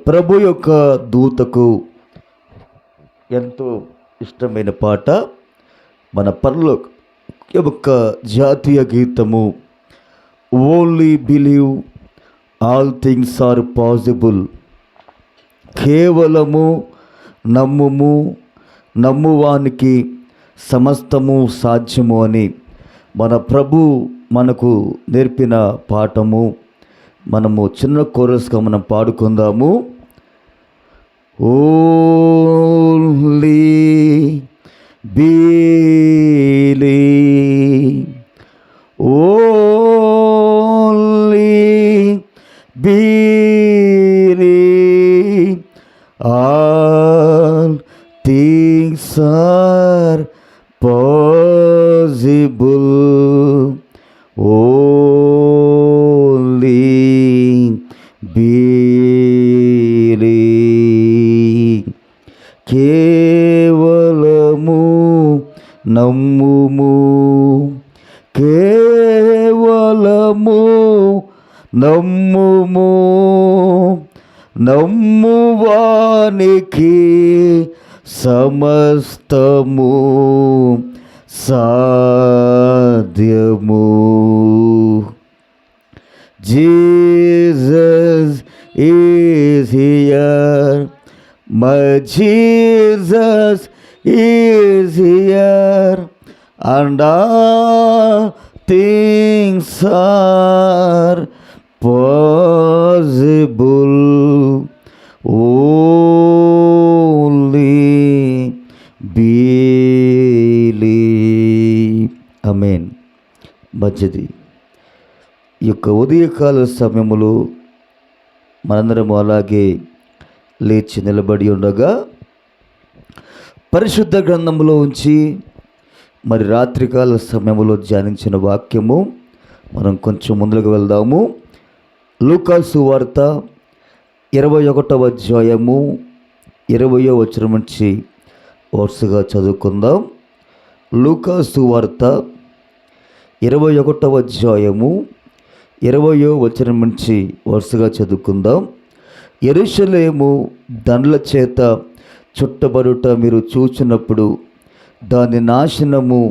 ప్రభు యొక్క దూతకు ఎంతో ఇష్టమైన పాట మన పరలోక యొక్క జాతీయ గీతము. Only believe all things are possible. కేవలము నమ్ముము, నమ్మువానికి సమస్తము సాధ్యము అని మన ప్రభు మనకు నేర్పిన పాఠము. మనము చిన్న కోరస్గా మనం పాడుకుందాము. Only believe, only believe, all things are possible. Only believe, కేవలము నమ్ముము, కేవలము నమ్ముము, నమ్మువానికి సమస్తము సాధ్యము. Jesus is here, my Jesus is here, and all things are possible. Only believe. Amen. మంచిది. ఈ యొక్క ఉదయకాల సమయములో మనందరము అలాగే లేచి నిలబడి ఉండగా పరిశుద్ధ గ్రంథంలో ఉంచి మరి రాత్రికాల సమయంలో ధ్యానించిన వాక్యము మనం కొంచెం ముందుకు వెళ్దాము. లూకా సువార్త 21వ అధ్యాయము 20వ వచనం నుంచి వరుసగా చదువుకుందాం. లూకా సువార్త 21వ అధ్యాయము 20వ వచనం నుంచి వరుసగా చదువుకుందాం. యెరూషలేము దండ్ల చేత చుట్టబడుట మీరు చూచినప్పుడు దాని నాశనము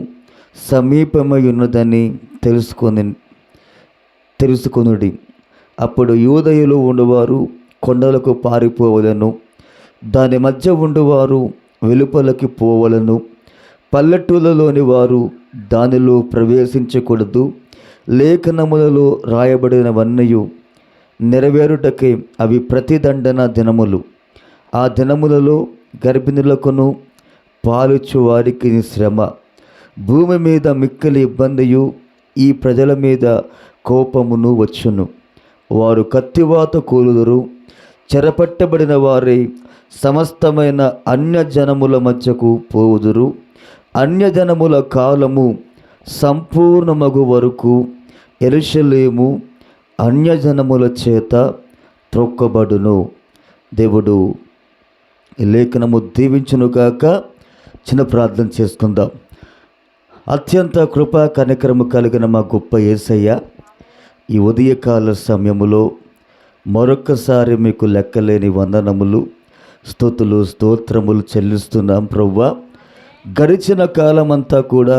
సమీపమై ఉన్నదని తెలుసుకొనుడి. అప్పుడు యూదయులు ఉండేవారు కొండలకు పారిపోవలను, దాని మధ్య ఉండేవారు వెలుపలకి పోవలను, పల్లెటూళ్ళలోని వారు దానిలో ప్రవేశించకూడదు. లేఖనములలో రాయబడినవన్నీ నెరవేరుటకే అవి ప్రతిదండన దినములు. ఆ దినములలో గర్భిణులకును పాలుచు వారికి శ్రమ, భూమి మీద మిక్కిలి ఇబ్బందియు ఈ ప్రజల మీద కోపమును వచ్చును. వారు కత్తివాత కూలుదురు, చెరపట్టబడిన వారై సమస్తమైన అన్యజనముల మధ్యకు పోవుదురు. అన్యజనముల కాలము సంపూర్ణమగు వరకు యెరూషలేము అన్యజనముల చేత త్రొక్కబడును. దేవుడు ఈ లేఖనము దీవించును గాక. చిన్న ప్రార్థన చేసుకుందాం. అత్యంత కృపా కనికరము కలిగిన మా గొప్ప యేసయ్య, ఈ ఉదయకాల సమయములో మరొక్కసారి మీకు లెక్కలేని వందనములు, స్తుతులు, స్తోత్రములు చెల్లిస్తున్నాం ప్రభువా. గడిచిన కాలమంతా కూడా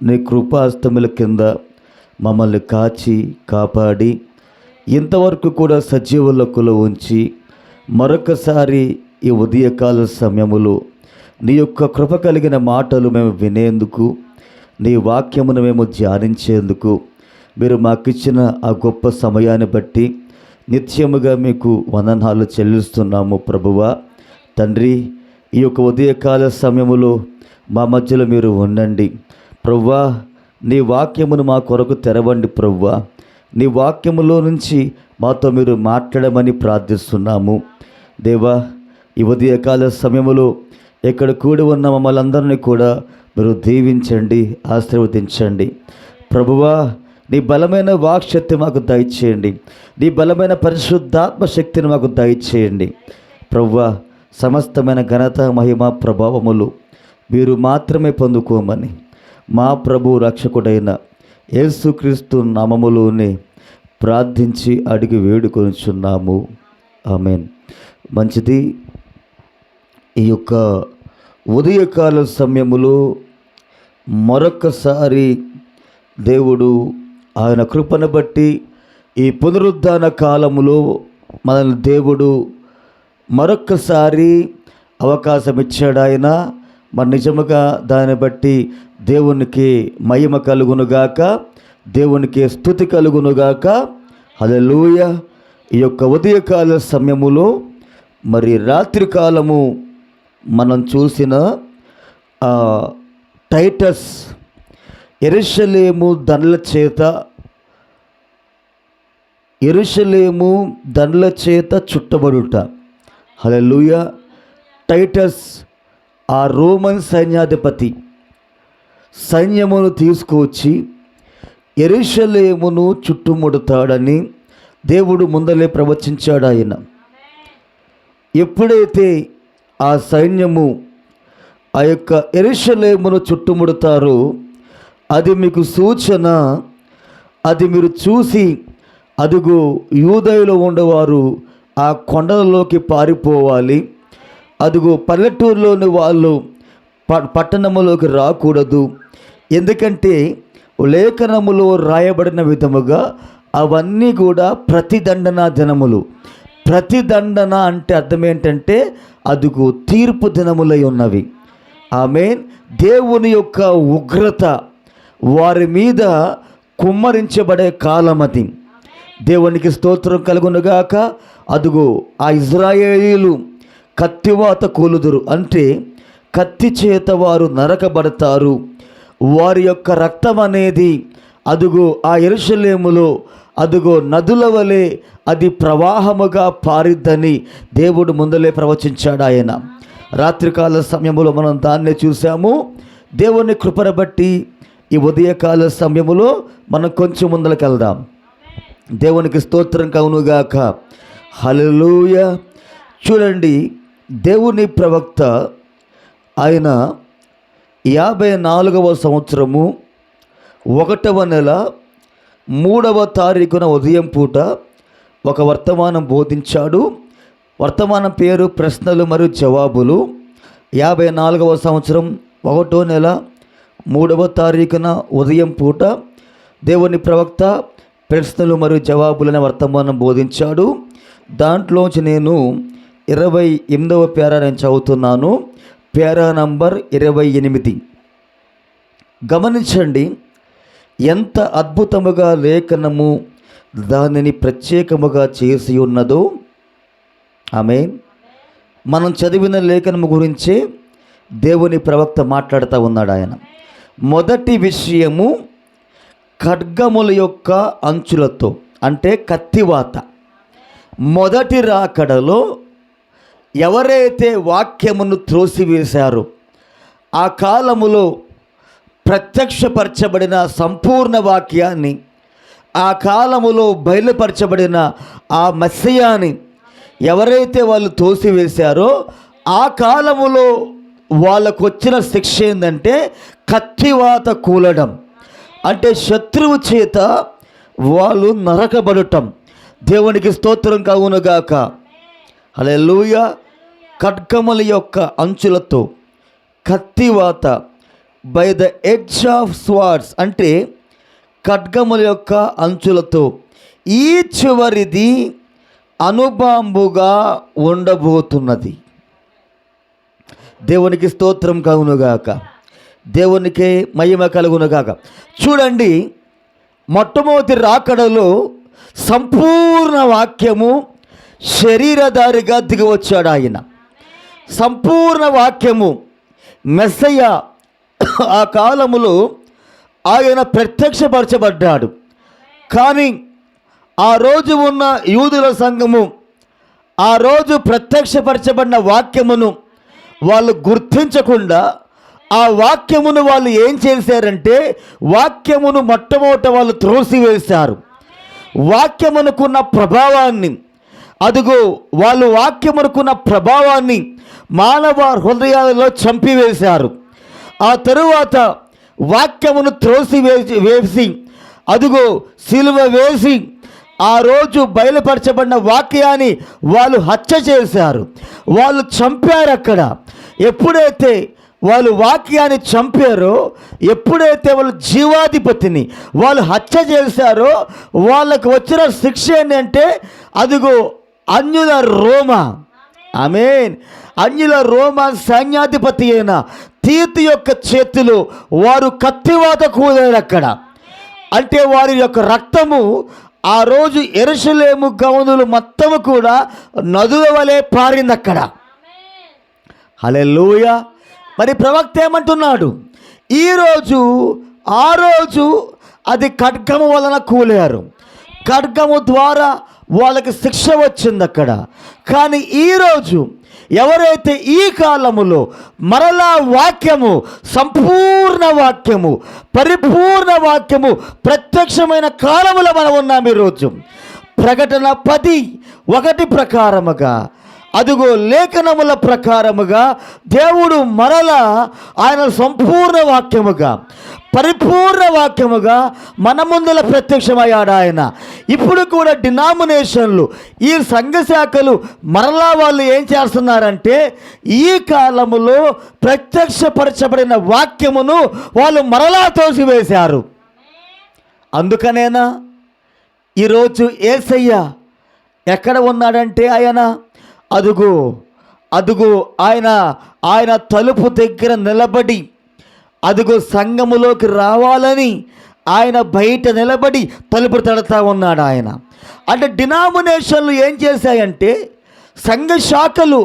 నీ కృపాస్తముల కింద మమ్మల్ని కాచి కాపాడి ఇంతవరకు కూడా సజీవులకులో ఉంచి మరొకసారి ఈ ఉదయకాల సమయములో నీ యొక్క కృప కలిగిన మాటలు మేము వినేందుకు, నీ వాక్యమును మేము ధ్యానించేందుకు మీరు మాకిచ్చిన ఆ గొప్ప సమయాన్ని బట్టి నిత్యముగా మీకు వందనాలు చెల్లిస్తున్నాము ప్రభువా. తండ్రి, ఈ యొక్క ఉదయకాల సమయములో మా మధ్యలో మీరు ఉండండి ప్రభువా. నీ వాక్యమును మా కొరకు తెరవండి ప్రభువా. నీ వాక్యములో నుంచి మాతో మీరు మాట్లాడమని ప్రార్థిస్తున్నాము దేవా. ఈ ఉదయకాల సమయములో ఎక్కడ కూడి ఉన్న మమ్మల్ని అందరినీ కూడా మీరు దీవించండి, ఆశీర్వదించండి ప్రభువా. నీ బలమైన వాక్శక్తి మాకు దయచేయండి. నీ బలమైన పరిశుద్ధాత్మ శక్తిని మాకు దయచేయండి ప్రభువా. సమస్తమైన ఘనత, మహిమ, ప్రభావములు మీరు మాత్రమే పొందుకోమని మా ప్రభు రక్షకుడైన యేసుక్రీస్తు నామములోనే ప్రార్థించి అడిగి వేడుకొనుచున్నాము. ఆమెన్. మంచిది. ఈ యొక్క ఉదయకాల సమయములో మరొక్కసారి దేవుడు ఆయన కృపను బట్టి ఈ పునరుద్ధాన కాలములో మనల్ని దేవుడు మరొక్కసారి అవకాశం ఇచ్చాడు. ఆయన మరి నిజముగా దాన్ని బట్టి దేవునికి మహిమ కలుగునుగాక, దేవునికి స్తుతి కలుగునుగాక. హల్లెలూయా. ఈ యొక్క ఉదయకాల సమయములో మరి రాత్రికాలము మనం చూసిన టైటస్ యెరూషలేము దండ్ల చేత చుట్టబడుట. హల్లెలూయా. టైటస్ ఆ రోమన్ సైన్యాధిపతి సైన్యమును తీసుకువచ్చి యెరూషలేమును చుట్టుముడతాడని దేవుడు ముందలే ప్రవచించాడు. ఆయన ఎప్పుడైతే ఆ సైన్యము ఆ యొక్క యెరూషలేమును చుట్టుముడతారో అది మీకు సూచన. అది మీరు చూసి అదుగో యూదయలో ఉండేవారు ఆ కొండలలోకి పారిపోవాలి, అదుగో పల్లెటూరులోని వాళ్ళు పట్టణములోకి రాకూడదు. ఎందుకంటే లేఖనములో రాయబడిన విధముగా అవన్నీ కూడా ప్రతిదండన దినములు. ప్రతిదండన అంటే అర్థం ఏంటంటే అదుగో తీర్పు దినములై ఉన్నవి. ఆమేన్. దేవుని యొక్క ఉగ్రత వారి మీద కుమ్మరించబడే కాలం అది. దేవునికి స్తోత్రం కలుగునుగాక. అదుగో ఆ ఇజ్రాయేలీలు కత్తివాత కూలుదురు, అంటే కత్తి చేత వారు నరకబడతారు. వారి యొక్క రక్తం అనేది అదుగో ఆ యెరూషలేములో అదుగో నదుల వలె అది ప్రవాహముగా పారిద్దని దేవుడు ముందలే ప్రవచించాడు. ఆయన రాత్రికాల సమయంలో మనం దాన్నే చూసాము. దేవుని కృపను బట్టి ఈ ఉదయకాల సమయంలో మనం కొంచెం ముందరికి వెళ్దాం. దేవునికి స్తోత్రం కలుగునుగాక. హల్లెలూయా. చూడండి, దేవుని ప్రవక్త ఆయన 54వ సంవత్సరము 1వ నెల 3వ తారీఖున ఉదయం పూట ఒక వర్తమానం బోధించాడు. వర్తమానం పేరు ప్రశ్నలు మరియు జవాబులు. 54వ సంవత్సరం 1వ నెల 3వ తారీఖున ఉదయం పూట దేవుని ప్రవక్త ప్రశ్నలు మరియు జవాబులనే వర్తమానం బోధించాడు. దాంట్లోంచి నేను 28వ పేరా నేను చదువుతున్నాను. పేరా నంబర్ 28. గమనించండి ఎంత అద్భుతముగా లేఖనము దానిని ప్రత్యేకముగా చేసి ఉన్నదో. ఆమేన్. మనం చదివిన లేఖనము గురించే దేవుని ప్రవక్త మాట్లాడుతూ ఉన్నాడు. ఆయన మొదటి విషయము ఖడ్గముల యొక్క అంచులతో, అంటే కత్తివాత. మొదటి రాకడలో ఎవరైతే వాక్యమును త్రోసివేశారో ఆ కాలములో ప్రత్యక్షపరచబడిన సంపూర్ణ వాక్యాన్ని, ఆ కాలములో బయలుపరచబడిన ఆ మెస్సియాని ఎవరైతే వాళ్ళు తోసివేశారో ఆ కాలములో వాళ్ళకు వచ్చిన శిక్ష ఏంటంటే కత్తివాత కూలడం, అంటే శత్రువు చేత వాళ్ళు నరకబడటం. దేవునికి స్తోత్రం కలుగునుగాక. హల్లెలూయా. ఖడ్గముల యొక్క అంచులతో, కత్తివాత, by the edge of swords, అంటే ఖడ్గముల యొక్క అంచులతో. ఈ చివరిది అనుబాంబుగా ఉండబోతున్నది. దేవునికి స్తోత్రం కలుగునుగాక. దేవునికి మహిమ కలుగునుగాక. చూడండి, మొట్టమొదటి రాకడలో సంపూర్ణ వాక్యము శరీరధారిగా దిగివచ్చాడు. ఆయన సంపూర్ణ వాక్యము మెస్సయ్య ఆ కాలములో ఆయన ప్రత్యక్షపరచబడ్డాడు. కానీ ఆ రోజు ఉన్న యూదుల సంఘము ఆ రోజు ప్రత్యక్షపరచబడిన వాక్యమును వాళ్ళు గుర్తించకుండా ఆ వాక్యమును వాళ్ళు ఏం చేశారంటే వాక్యమును మొట్టమొదట వాళ్ళు త్రోసివేశారు. వాక్యమునకున్న ప్రభావాన్ని, అదుగో వాళ్ళు వాక్యమునకున్న ప్రభావాన్ని మానవ హృదయాలలో చంపివేశారు. ఆ తరువాత వాక్యమును త్రోసివేసి అదుగో సిలువ వేసి ఆ రోజు బయలుపరచబడిన వాక్యాన్ని వాళ్ళు హత్య చేశారు, వాళ్ళు చంపారు. అక్కడ ఎప్పుడైతే వాళ్ళు వాక్యాన్ని చంపారో, ఎప్పుడైతే వాళ్ళు జీవాధిపతిని వాళ్ళు హత్య చేశారో, వాళ్ళకు వచ్చిన శిక్ష ఏంటంటే అదిగో అన్యుల రోమ, ఆమేన్, అన్యుల రోమ సైన్యాధిపతి అయిన తీతు యొక్క చేతిలో వారు కత్తివాత కూలారు. అక్కడ అంటే వారి యొక్క రక్తము ఆ రోజు యెరూషలేము గౌనులు మొత్తము కూడా నదుల వలె పారింది అక్కడ. హల్లెలూయా. మరి ప్రవక్త ఏమంటున్నాడు? ఈరోజు ఆ రోజు అది ఖడ్గము వలన కూలారు, ఖడ్గము ద్వారా వాళ్ళకి శిక్ష వచ్చింది అక్కడ. కానీ ఈరోజు ఎవరైతే ఈ కాలములో మరలా వాక్యము, సంపూర్ణ వాక్యము, పరిపూర్ణ వాక్యము ప్రత్యక్షమైన కాలములో మనం ఉన్నాం. ఈరోజు ప్రకటన 10:1 ప్రకారముగా, అదుగో లేఖనముల ప్రకారముగా దేవుడు మరలా ఆయన సంపూర్ణ వాక్యముగా, పరిపూర్ణ వాక్యముగా మన ముందల ప్రత్యక్షమయ్యాడు ఆయన. ఇప్పుడు కూడా డినామినేషన్లు, ఈ సంఘ శాఖలు మరలా వాళ్ళు ఏం చేస్తున్నారంటే ఈ కాలములో ప్రత్యక్షపరచబడిన వాక్యమును వాళ్ళు మరలా తోసివేశారు. అందుకనేనా ఈరోజు యేసయ్య ఎక్కడ ఉన్నాడంటే అదుగో ఆయన తలుపు దగ్గర నిలబడి, అదుగో సంఘములోకి రావాలని ఆయన బయట నిలబడి తలుపు తడతా ఉన్నాడు ఆయన. అంటే డినామినేషన్లు ఏం చేశాయంటే, సంఘ శాఖలు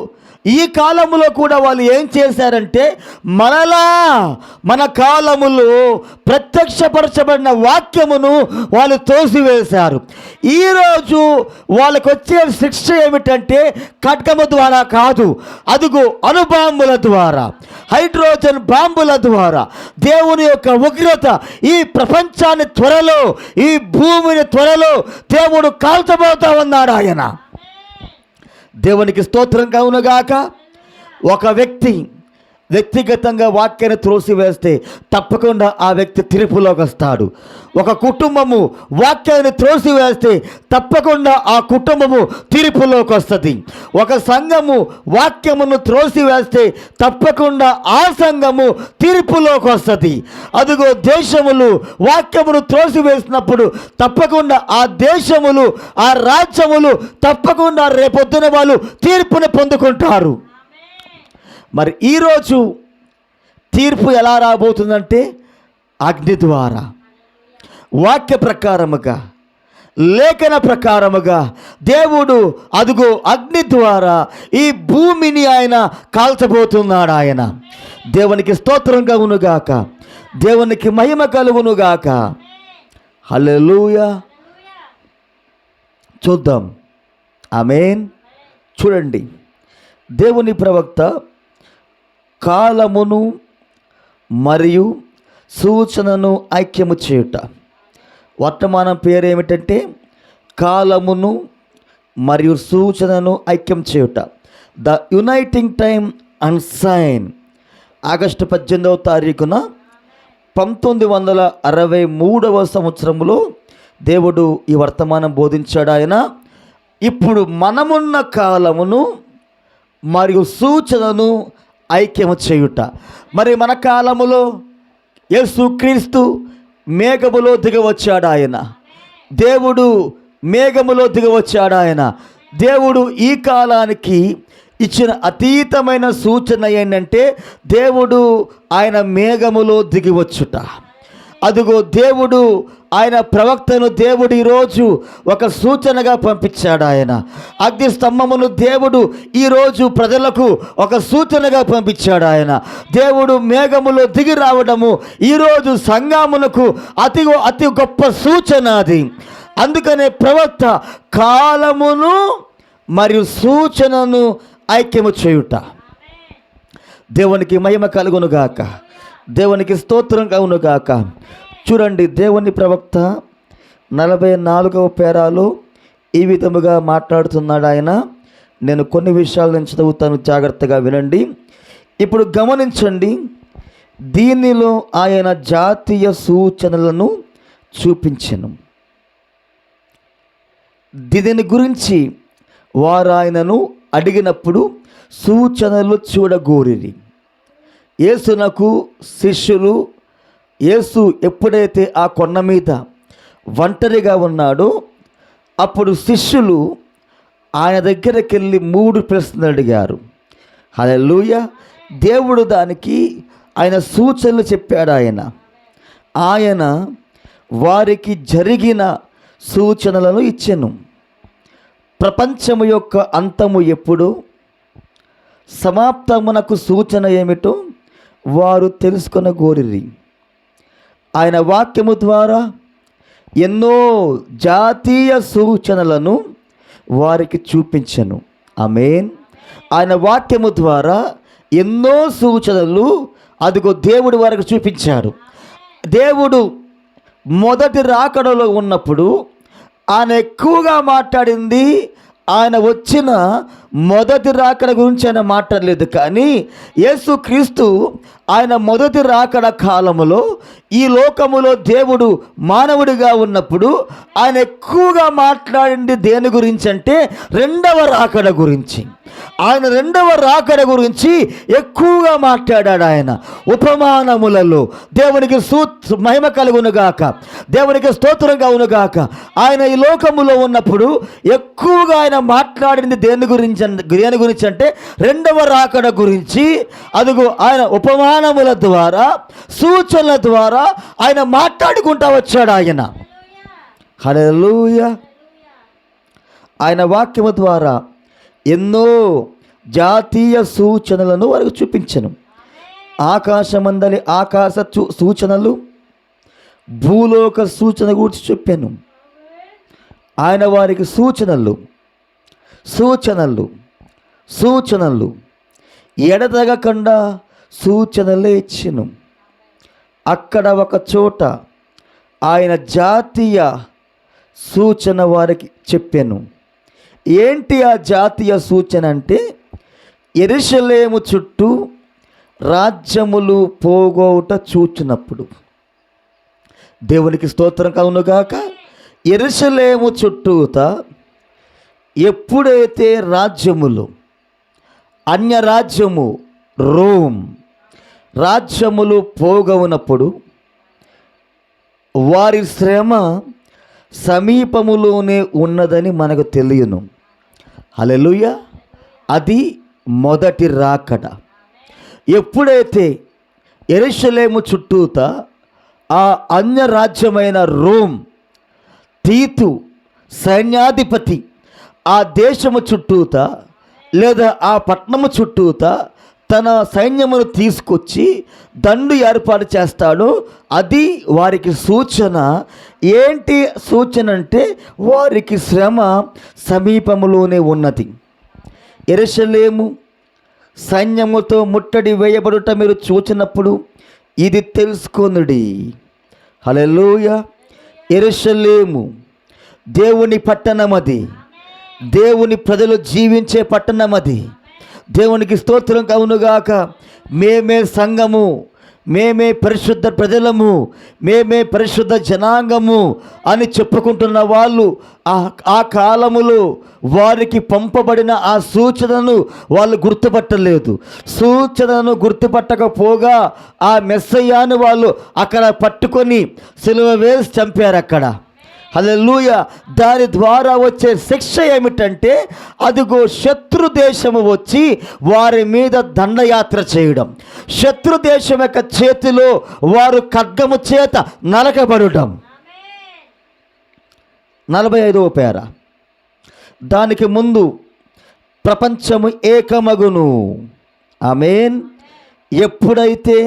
ఈ కాలములో కూడా వాళ్ళు ఏం చేశారంటే మరలా మన కాలములో ప్రత్యక్షపరచబడిన వాక్యమును వాళ్ళు తోసివేశారు. ఈరోజు వాళ్ళకు వచ్చే శిక్ష ఏమిటంటే ఖడ్గము ద్వారా కాదు, అదుగో అణుబాంబుల ద్వారా, హైడ్రోజన్ బాంబుల ద్వారా దేవుని యొక్క ఉగ్రత ఈ ప్రపంచాన్ని త్వరలో, ఈ భూమిని త్వరలో దేవుడు కాల్చబోతా ఉన్నాడు ఆయన. దేవునికి స్తోత్రం కలుగునుగాక. ఒక వ్యక్తిగతంగా వాక్యాన్ని త్రోసివేస్తే తప్పకుండా ఆ వ్యక్తి తీర్పులోకి వస్తాడు. ఒక కుటుంబము వాక్యాన్ని త్రోసివేస్తే తప్పకుండా ఆ కుటుంబము తీర్పులోకి వస్తుంది. ఒక సంఘము వాక్యమును త్రోసివేస్తే తప్పకుండా ఆ సంఘము తీర్పులోకి వస్తుంది. అదిగో దేశములు వాక్యమును త్రోసివేసినప్పుడు తప్పకుండా ఆ దేశములు, ఆ రాజ్యములు తప్పకుండా రేపొద్దున వాళ్ళు తీర్పుని పొందుకుంటారు. మరి ఈరోజు తీర్పు ఎలా రాబోతుందంటే అగ్ని ద్వారా, వాక్య ప్రకారముగా, లేఖన ప్రకారముగా దేవుడు అదుగో అగ్ని ద్వారా ఈ భూమిని ఆయన కాల్చబోతున్నాడు ఆయన. దేవునికి స్తోత్రం కలుగునుగాక, దేవునికి మహిమ కలుగునుగాక. హల్లెలూయా. చూద్దాం. ఆమేన్. చూడండి, దేవుని ప్రవక్త కాలమును మరియు సూచనను ఐక్యము చేయుట. వర్తమానం పేరు ఏమిటంటే కాలమును మరియు సూచనను ఐక్యం చేయుట. The uniting time and sign. August 18వ తారీఖున 1963వ సంవత్సరంలో దేవుడు ఈ వర్తమానం బోధించాడు ఆయన. ఇప్పుడు మనమున్న కాలమును మరియు సూచనను ఐక్యము చేయుట. మరి మన కాలములో యేసుక్రీస్తు మేఘములో దిగవచ్చాడు ఆయన. దేవుడు మేఘములో దిగవచ్చాడు ఆయన. దేవుడు ఈ కాలానికి ఇచ్చిన అతీతమైన సూచన ఏంటంటే దేవుడు ఆయన మేఘములో దిగివచ్చుట. అదుగో దేవుడు ఆయన ప్రవక్తను దేవుడు ఈరోజు ఒక సూచనగా పంపించాడు ఆయన. అగ్ని స్తంభమును దేవుడు ఈరోజు ప్రజలకు ఒక సూచనగా పంపించాడు ఆయన. దేవుడు మేఘములో దిగి రావడము ఈరోజు సంఘములకు అతి గొప్ప సూచన అది. అందుకనే ప్రవక్త కాలమును మరియు సూచనను ఐక్యము చేయుట. దేవునికి మహిమ కలుగునుగాక, దేవునికి స్తోత్రం కలుగునుగాక. చూడండి, దేవుని ప్రవక్త 44వ పేరాలో ఈ విధముగా మాట్లాడుతున్నాడు ఆయన. నేను కొన్ని విషయాల నుంచి చదువుతాను, జాగ్రత్తగా వినండి. ఇప్పుడు గమనించండి, దీనిలో ఆయన జాతీయ సూచనలను చూపించెను. దీని గురించి వారు ఆయనను అడిగినప్పుడు సూచనలు చూడగోరిరి. యేసునకు శిష్యులు, యేసు ఎప్పుడైతే ఆ కొండ మీద ఒంటరిగా ఉన్నాడో అప్పుడు శిష్యులు ఆయన దగ్గరికి వెళ్ళి 3 ప్రశ్నలు అడిగారు. హల్లెలూయా. దేవుడు దానికి ఆయన సూచనలు చెప్పాడు. ఆయన వారికి జరిగిన సూచనలను ఇచ్చెను. ప్రపంచము యొక్క అంతము ఎప్పుడు, సమాప్తమునకు సూచన ఏమిటో వారు తెలుసుకొనగోరిరి. ఆయన వాక్యము ద్వారా ఎన్నో జాతీయ సూచనలను వారికి చూపించెను. ఆమేన్. ఆయన వాక్యము ద్వారా ఎన్నో సూచనలు అదిగో దేవుడు వారికి చూపించాడు. దేవుడు మొదటి రాకడలో ఉన్నప్పుడు ఆయన ఎక్కువగా మాట్లాడింది ఆయన వచ్చిన మొదటి రాకడ గురించి ఆయన మాట్లాడలేదు. కానీ యేసుక్రీస్తు ఆయన మొదటి రాకడ కాలములో ఈ లోకములో దేవుడు మానవుడిగా ఉన్నప్పుడు ఆయన ఎక్కువగా మాట్లాడింది దేని గురించి అంటే రెండవ రాకడ గురించి. ఆయన రెండవ రాకడ గురించి ఎక్కువగా మాట్లాడాడు. ఆయన ఉపమానములలో దేవునికి మహిమ కలుగునుగాక, దేవునికి స్తోత్రం కలుగునుగాక. ఆయన ఈ లోకములో ఉన్నప్పుడు ఎక్కువగా ఆయన మాట్లాడింది దేని గురించి అంటే రెండవ రాకడ గురించి. అదిగో ఆయన ఉపమానముల ద్వారా, సూచనల ద్వారా ఆయన మాట్లాడుకుంటూ వచ్చాడు. హల్లెలూయా. ఆయన వాక్యము ద్వారా ఎన్నో జాతీయ సూచనలను వారికి చూపించను. ఆకాశమందలి ఆకాశ సూచనలు, భూలోక సూచన గురించి చెప్పాను. ఆయన వారికి సూచనలు ఎడతెగకుండా సూచనలే ఇచ్చెను. అక్కడ ఒక చోట ఆయన జాతీయ సూచన వారికి చెప్పాను. ఏంటి ఆ జాతీయ సూచన అంటే, యెరూషలేము చుట్టూ రాజ్యములు పోగొట చూచినప్పుడు. దేవునికి స్తోత్రం కలుగునుగాక. యెరూషలేము చుట్టూత ఎప్పుడైతే రాజ్యములు, అన్య రాజ్యము రోమ్ రాజ్యములు పోగవునప్పుడు వారి శ్రమ సమీపములోనే ఉన్నదని మనకు తెలియను. హల్లెలూయా. అది మొదటి రాకడ. ఎప్పుడైతే యెరూషలేము చుట్టూత ఆ అన్య రాజ్యమైన రోమ్ తీతు సైన్యాధిపతి ఆ దేశము చుట్టూత లేదా ఆ పట్టణము చుట్టూత తన సైన్యమును తీసుకొచ్చి దండు ఏర్పాటు చేస్తాడో అది వారికి సూచన. ఏంటి సూచన అంటే వారికి శ్రమ సమీపములోనే ఉన్నది. యెరూషలేము సైన్యముతో ముట్టడి వేయబడుట మీరు చూచినప్పుడు ఇది తెలుసుకొనుడి. హల్లెలూయా. యెరూషలేము దేవుని పట్టణమది, దేవుని ప్రజలు జీవించే పట్టణమది. దేవునికి స్తోత్రం కలుగునుగాక. మేమే సంఘము, మేమే పరిశుద్ధ ప్రజలము, మేమే పరిశుద్ధ జనాంగము అని చెప్పుకుంటున్న వాళ్ళు ఆ కాలములో వారికి పంపబడిన ఆ సూచనను వాళ్ళు గుర్తుపట్టలేదు. సూచనను గుర్తుపట్టకపోగా ఆ మెస్సయ్యాను వాళ్ళు అక్కడ పట్టుకొని సిలువ వేసి చంపారు అక్కడ. హల్లెలూయా. దాని ద్వారా వచ్చే శిక్ష ఏమిటంటే అదిగో శత్రు దేశము వచ్చి వారి మీద దండయాత్ర చేయడం, శత్రు దేశం యొక్క చేతిలో వారు ఖడ్గము చేత నరకబడడం. 45వ పేర. దానికి ముందు ప్రపంచము ఏకమగును. ఆమేన్. ఎప్పుడైతే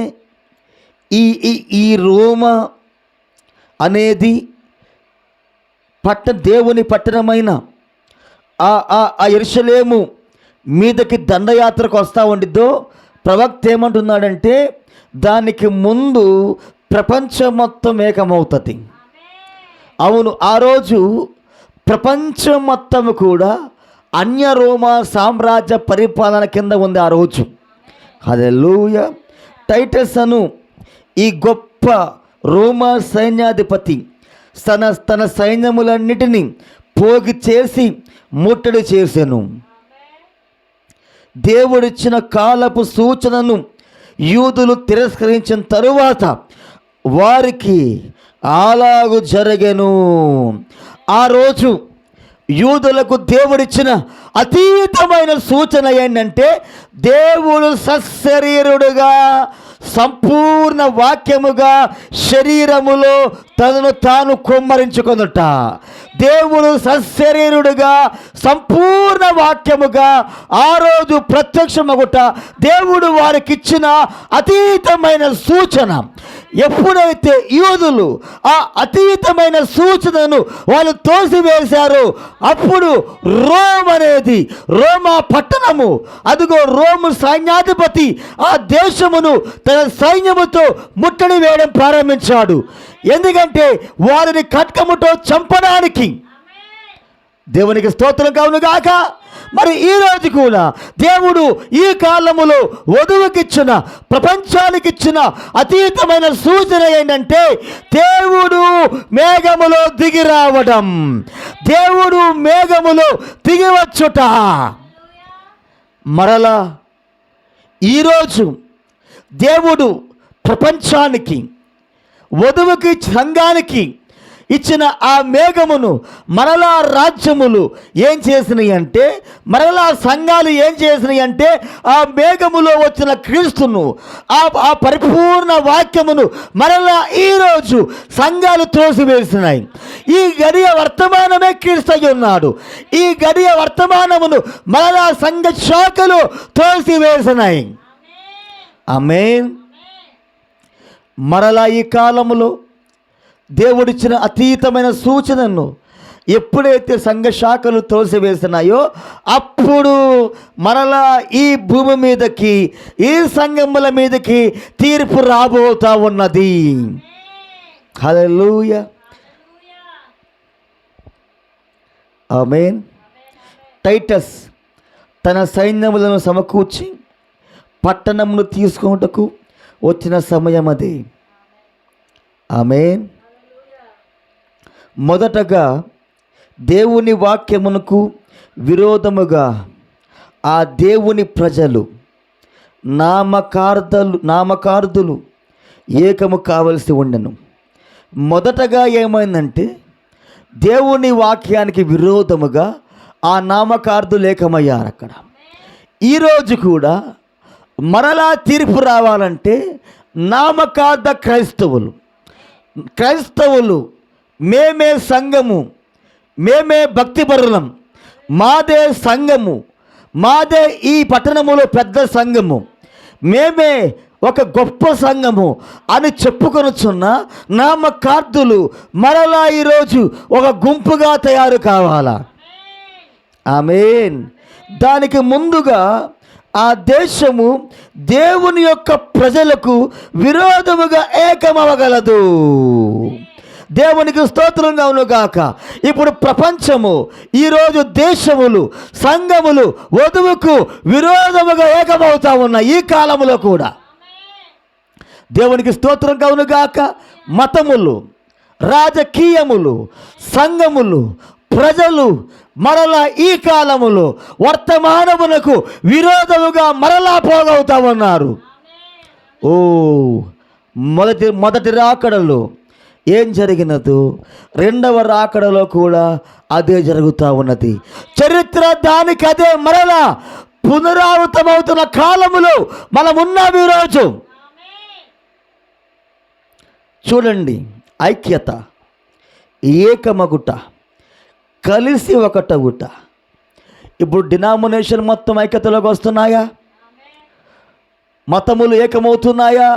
ఈ రోమా అనేది దేవుని పట్టణమైన ఆ యెరూషలేము మీదకి దండయాత్రకు వస్తూ ఉండిద్దో ప్రవక్త ఏమంటున్నాడంటే దానికి ముందు ప్రపంచం మొత్తం ఏకమవుతుంది. అవును, ఆ రోజు ప్రపంచం మొత్తం కూడా అన్య రోమా సామ్రాజ్య పరిపాలన కింద ఉంది ఆ రోజు. హల్లెలూయా. టైటస్ అను ఈ గొప్ప రోమా సైన్యాధిపతి తన సైన్యములన్నిటినీ పోగు చేసి ముట్టడి చేసెను. దేవుడిచ్చిన కాలపు సూచనను యూదులు తిరస్కరించిన తరువాత వారికి అలాగు జరగెను. ఆ రోజు యూదులకు దేవుడిచ్చిన అతీతమైన సూచన ఏంటంటే, దేవుడు సశరీరుడుగా సంపూర్ణ వాక్యముగా శరీరములో తనను తాను కుమ్మరించుకొనుట. దేవుడు సశరీరుడుగా సంపూర్ణ వాక్యముగా ఆ రోజు ప్రత్యక్షమగుట దేవుడు వారికి ఇచ్చిన అతీతమైన సూచన. ఎప్పుడైతే యూదులు ఆ అతీతమైన సూచనను వాళ్ళు తోసివేశారో అప్పుడు రోమా పట్టణము, అదిగో రోము సైన్యాధిపతి ఆ దేశమును తన సైన్యముతో ముట్టడి వేయడం ప్రారంభించాడు. ఎందుకంటే వారిని ఖడ్గముతో చంపడానికి. దేవునికి స్తోత్రం కలుగును గాక. మరి ఈరోజు కూడా దేవుడు ఈ కాలములో వధువుకిచ్చిన, ప్రపంచానికి ఇచ్చిన అతీతమైన సూచన ఏంటంటే, దేవుడు మేఘములో దిగి రావడం, దేవుడు మేఘములో దిగి వచ్చుట. మరలా ఈరోజు దేవుడు ప్రపంచానికి, వధువుకి, సంఘానికి ఇచ్చిన ఆ మేఘమును మరలా రాజ్యములు ఏం చేసినాయి అంటే, మరలా సంఘాలు ఏం చేసినాయి అంటే, ఆ మేఘములో వచ్చిన క్రీస్తును, ఆ పరిపూర్ణ వాక్యమును మరలా ఈరోజు సంఘాలు త్రోసివేసినాయి. ఈ గడియ వర్తమానమే క్రీస్తు అయి ఉన్నాడు. ఈ గడియ వర్తమానమును మరలా సంఘ శాఖలు త్రోసివేసినాయి. ఆమేన్. మరలా ఈ కాలములో దేవుడిచ్చిన అతీతమైన సూచనను ఎప్పుడైతే సంఘ శాఖలు తోసివేసినాయో అప్పుడు మరలా ఈ భూమి మీదకి, ఈ సంఘముల మీదకి తీర్పు రాబోతా ఉన్నది. హల్లెలూయా, ఆమేన్. టైటస్ తన సైన్యములను సమకూర్చి పట్టణమును తీసుకొనుటకు వచ్చిన సమయం అది. ఆమేన్. మొదటగా దేవుని వాక్యమునకు విరోధముగా ఆ దేవుని ప్రజలు, నామకార్థులు ఏకము కావలసి ఉండెను. మొదటగా ఏమైందంటే, దేవుని వాక్యానికి విరోధముగా ఆ నామకార్థులు ఏకమయ్యారు. అక్కడ ఈరోజు కూడా మరలా తీర్పు రావాలంటే నామకార్థ క్రైస్తవులు మేమే సంఘము, మేమే భక్తిపరులం, మాదే సంఘము, మాదే ఈ పట్టణములో పెద్ద సంఘము, మేమే ఒక గొప్ప సంఘము అని చెప్పుకొనుచున్న నామకార్థులు మరలా ఈరోజు ఒక గుంపుగా తయారు కావాలా. ఆమేన్. దానికి ముందుగా ఆ దేశము దేవుని యొక్క ప్రజలకు విరోధముగా ఏకమవగలదు. దేవునికి స్తోత్రం కలుగును గాక. ఇప్పుడు ప్రపంచము, ఈరోజు దేశములు, సంఘములు వధువుకు విరోధముగా ఏకమవుతా ఉన్నాయి. ఈ కాలములో కూడా దేవునికి స్తోత్రం కలుగును గాక. మతములు, రాజకీయములు, సంఘములు, ప్రజలు మరలా ఈ కాలములో వర్తమానమునకు విరోధముగా మరలా పోగవుతా ఉన్నారు. మొదటి రాకడలో ఏం జరిగినదో రెండవ రాకడలో కూడా అదే జరుగుతూ ఉన్నది. చరిత్ర దానికి అదే మరలా పునరావృతమవుతున్న కాలములో మనమున్నాం ఈరోజు. చూడండి, ఐక్యత, ఏకమగుట, కలిసి ఒకటగుట. ఇప్పుడు డినామినేషన్ మొత్తం ఐక్యతలోకి వస్తున్నాయా? మతములు ఏకమవుతున్నాయా?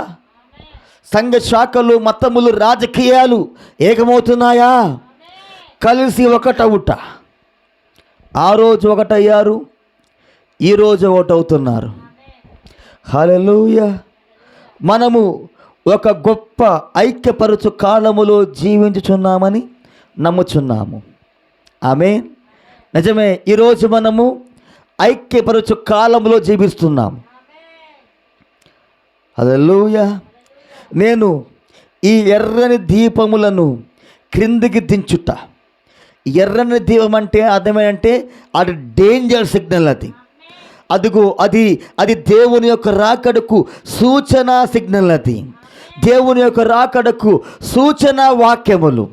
సంఘ శాఖలు, మతములు, రాజకీయాలు ఏకమవుతున్నాయా? కలిసి ఒకటవుట. ఆ రోజు ఒకటయ్యారు, ఈరోజు ఒకటవుతున్నారు. హల్లెలూయా. మనము ఒక గొప్ప ఐక్యపరచు కాలములో జీవించుచున్నామని నమ్ముచున్నాము. ఆమేన్. నిజమే, ఈరోజు మనము ఐక్యపరచు కాలంలో జీవిస్తున్నాం. హల్లెలూయా. నేను ఈ ఎర్రని దీపములను క్రిందికి దించుట, ఎర్రని దీపం అంటే అర్థమేంటంటే అది డేంజర్ సిగ్నల్. అదిగో అది దేవుని యొక్క రాకడకు సూచన సిగ్నల్. దేవుని యొక్క రాకడకు సూచన వాక్యములు,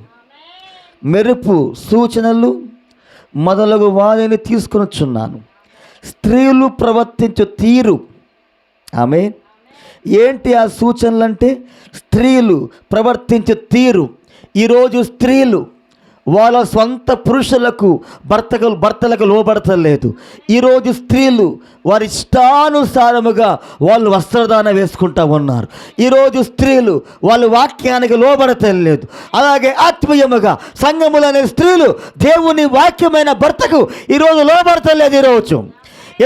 మెరుపు సూచనలు మొదలగు వారిని తీసుకొనిచున్నాను. స్త్రీలు ప్రవర్తించు తీరు. ఆమె ఏంటి ఆ సూచనలు అంటే? స్త్రీలు ప్రవర్తించే తీరు. ఈరోజు స్త్రీలు వాళ్ళ సొంత పురుషులకు భర్తలకు లోబడతలేదు. ఈరోజు స్త్రీలు వారి ఇష్టానుసారముగా వాళ్ళు వస్త్రదానం వేసుకుంటా ఉన్నారు. ఈరోజు స్త్రీలు వాళ్ళ వాక్యానికి లోబడతలేదు. అలాగే ఆత్మీయముగా సంఘములనే స్త్రీలు దేవుని వాక్యమైన భర్తకు ఈరోజు లోబడతలేదు. ఈరోజు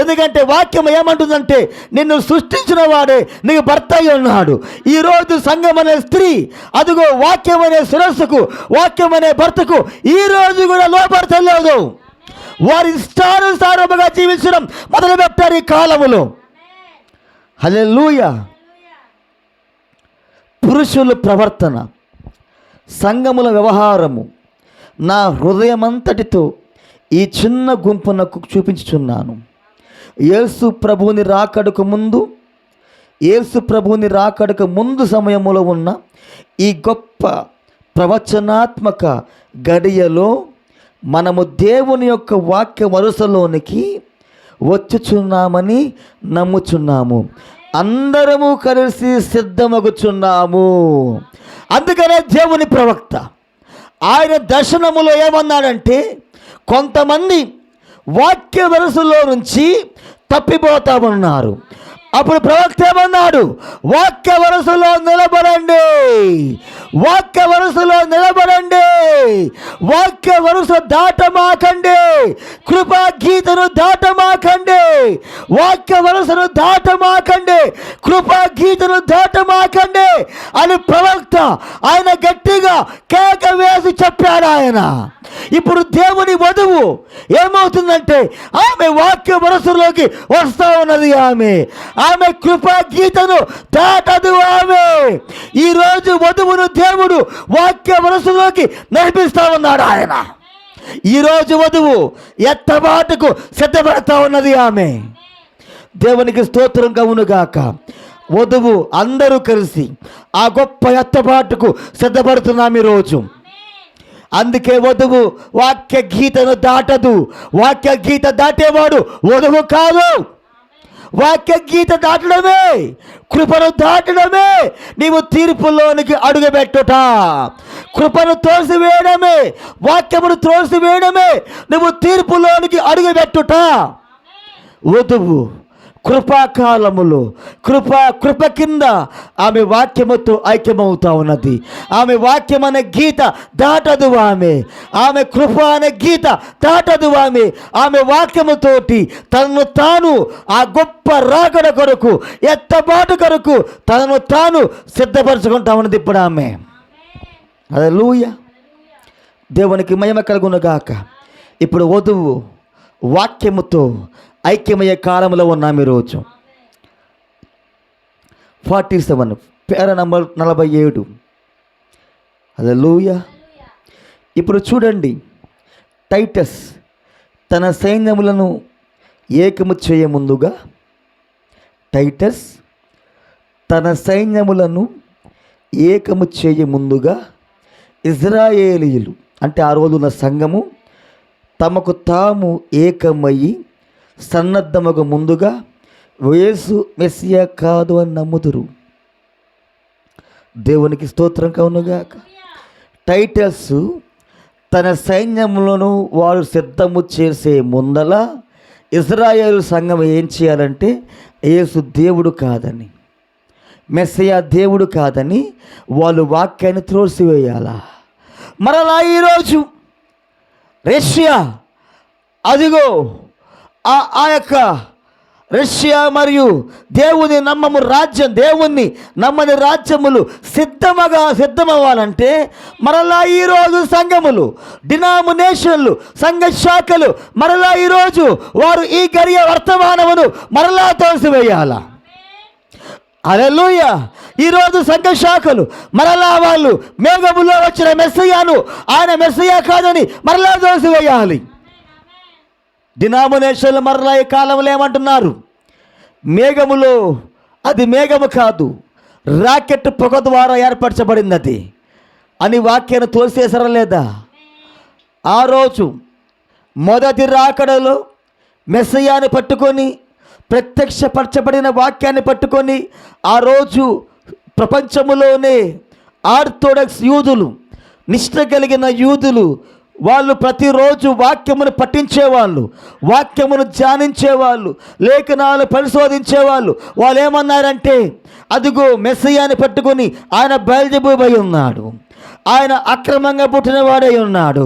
ఎందుకంటే వాక్యం ఏమంటుందంటే నిన్ను సృష్టించిన వాడే నీకు భర్త అయి ఉన్నాడు. ఈరోజు సంఘం అనే స్త్రీ అదిగో వాక్యం అనే శిరస్సుకు, వాక్యం అనే భర్తకు ఈరోజు కూడా లోపడతలేదు. వారి ఇష్టానుసారముగా జీవించడం మొదలుపెట్టారు ఈ కాలములో. హల్లెలూయా. పురుషుల ప్రవర్తన, సంఘముల వ్యవహారము నా హృదయమంతటితో ఈ చిన్న గుంపునకు చూపించుచున్నాను. యేసు ప్రభువుని రాకడకు ముందు సమయములో ఉన్న ఈ గొప్ప ప్రవచనాత్మక గడియలో మనము దేవుని యొక్క వాక్య వరుసలోనికి వచ్చుచున్నామని నమ్ముచున్నాము. అందరము కలిసి సిద్ధమగుచున్నాము. అందుకనే దేవుని ప్రవక్త ఆయన దర్శనములో ఏమన్నాడంటే, కొంతమంది వాక్య వరుసలో నుంచి తప్పిపోతా ఉన్నారు. అప్పుడు ప్రవక్త ఏమన్నాడు? వాక్య వరుసలో నిలబడండి, వాక్య వరుసలో నిలబడండి, వాక్య వరుస దాటమాకండి, కృపా గీతను దాటమాకండి, వాక్య వరుసను దాటమాకండి, కృపా గీతను దాటమాకండి అని ప్రవక్త ఆయన గట్టిగా కేక వేసి చెప్పాడు. ఆయన ఇప్పుడు దేవుని వధువు ఏమవుతుందంటే ఆమె వాక్య వరుసలోకి వస్తా ఉన్నది. ఆమె కృపా గీతను దాటదు. ఆమె ఈరోజు వధువును దేవుడు వాక్య వరుసలోకి నడిపిస్తా ఉన్నాడు. ఆయన ఈరోజు వధువు ఎత్తబాటుకు సిద్ధపడతా ఉన్నది. ఆమె దేవునికి స్తోత్రం కవునుగాక. వధువు అందరూ కలిసి ఆ గొప్ప ఎత్తబాటుకు సిద్ధపడుతున్నాం ఈరోజు. అందుకే వధువు వాక్య గీతను దాటదు. వాక్య గీత దాటేవాడు వధువు కాదు. వాక్య గీత దాటడమే, కృపను దాటడమే నీవు తీర్పులోనికి అడుగుపెట్టుట. కృపను త్రోసివేయడమే, వాక్యమును త్రోసివేయడమే నువ్వు తీర్పులోనికి అడుగుపెట్టుట. వధువు కృపాకాలములో కృప కింద ఆమె వాక్యముతో ఐక్యమవుతా ఉన్నది. ఆమె వాక్యం అనే గీత దాటదు. ఆమె కృప అనే గీత దాటదు. ఆమె వాక్యముతోటి తనను తాను ఆ గొప్ప రాకడ కొరకు, ఎత్తబాటు కొరకు తనను తాను సిద్ధపరచుకుంటా ఉన్నది ఇప్పుడు ఆమె. హల్లెలూయా. దేవునికి మహిమ కలుగునుగాక. ఇప్పుడు వధువు వాక్యముతో ఐక్యమయ్యే కాలంలో ఉన్నాం ఈరోజు. 47 పేర నంబర్ 47. హల్లెలూయా. ఇప్పుడు చూడండి, టైటస్ తన సైన్యములను ఏకము చేయముందుగా, ఇజ్రాయేలీయులు అంటే ఆ రోజున్న సంఘము తమకు తాము ఏకమయ్యి సన్నద్ధముగా ముందుగా యేసు మెస్సియా కాదు అని నమ్ముదురు. దేవునికి స్తోత్రం కవునుగాక. టైటస్ తన సైన్యములను వారు సిద్ధము చేసే ముందల ఇజ్రాయేలు సంఘం ఏం చేయాలంటే యేసు దేవుడు కాదని, మెస్సియా దేవుడు కాదని వాళ్ళు వాక్యాన్ని త్రోసివేయాలా. మరలా ఈరోజు రష్యా అదిగో ఆ యొక్క రష్యా మరియు దేవుని నమ్మము రాజ్యం, దేవుణ్ణి నమ్మని రాజ్యములు సిద్ధమవ్వాలంటే మరలా ఈరోజు సంఘములు, డినామినేషన్లు, సంఘ శాఖలు మరలా ఈరోజు వారు ఈ గడియ వర్తమానమును మరలా తోసివేయాల. హల్లెలూయా. ఈరోజు సంఘ శాఖలు మరలా వాళ్ళు మేఘములో వచ్చిన మెస్సయ్యను ఆయన మెస్సయ్య కాదని మరలా దోసివేయాలి. డినామినేషన్లు మరలా ఈ కాలంలో ఏమంటున్నారు? మేఘములో అది మేఘము కాదు, రాకెట్ పొగ ద్వారా ఏర్పరచబడింది అది అని వాక్యాన్ని తోసేసరా లేదా? ఆ రోజు మొదటి రాకడలో మెస్సయ్యాని పట్టుకొని ప్రత్యక్షపరచబడిన వాక్యాన్ని పట్టుకొని ఆ రోజు ప్రపంచములోనే ఆర్థోడాక్స్ యూదులు, నిష్ఠ కలిగిన యూదులు, వాళ్ళు ప్రతిరోజు వాక్యమును పఠించేవాళ్ళు, వాక్యమును ధ్యానించేవాళ్ళు, లేఖనాలు పరిశోధించేవాళ్ళు. వాళ్ళు ఏమన్నారంటే, అదిగో మెస్సయ్యాని పట్టుకొని ఆయన బయల్జెబూబై ఉన్నాడు, ఆయన అక్రమంగా పుట్టినవాడై ఉన్నాడు,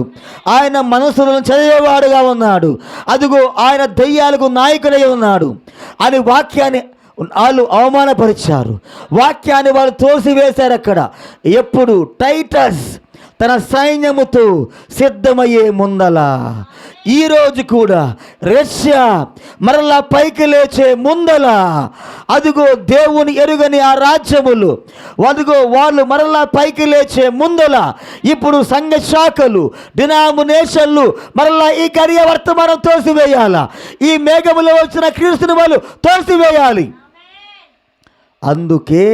ఆయన మనసులను చదివేవాడుగా ఉన్నాడు, అదిగో ఆయన దయ్యాలకు నాయకుడై ఉన్నాడు అని వాక్యాన్ని వాళ్ళు అవమానపరిచారు. వాక్యాన్ని వాళ్ళు తోసివేశారు. అక్కడ ఎప్పుడు టైటస్ తన సైన్యముతో సిద్ధమయ్యే ముందల, ఈరోజు కూడా రష్యా మరలా పైకి లేచే ముందల, అదిగో దేవుని ఎరుగని ఆ రాజ్యములు, అదిగో వాళ్ళు మరలా పైకి లేచే ముందల ఇప్పుడు సంఘ శాఖలు, డినామినేషన్లు మరలా ఈ కర్య వర్తమానం తోసివేయాల. ఈ మేఘములో వచ్చిన క్రీస్తుని వాళ్ళు తోసివేయాలి. అందుకే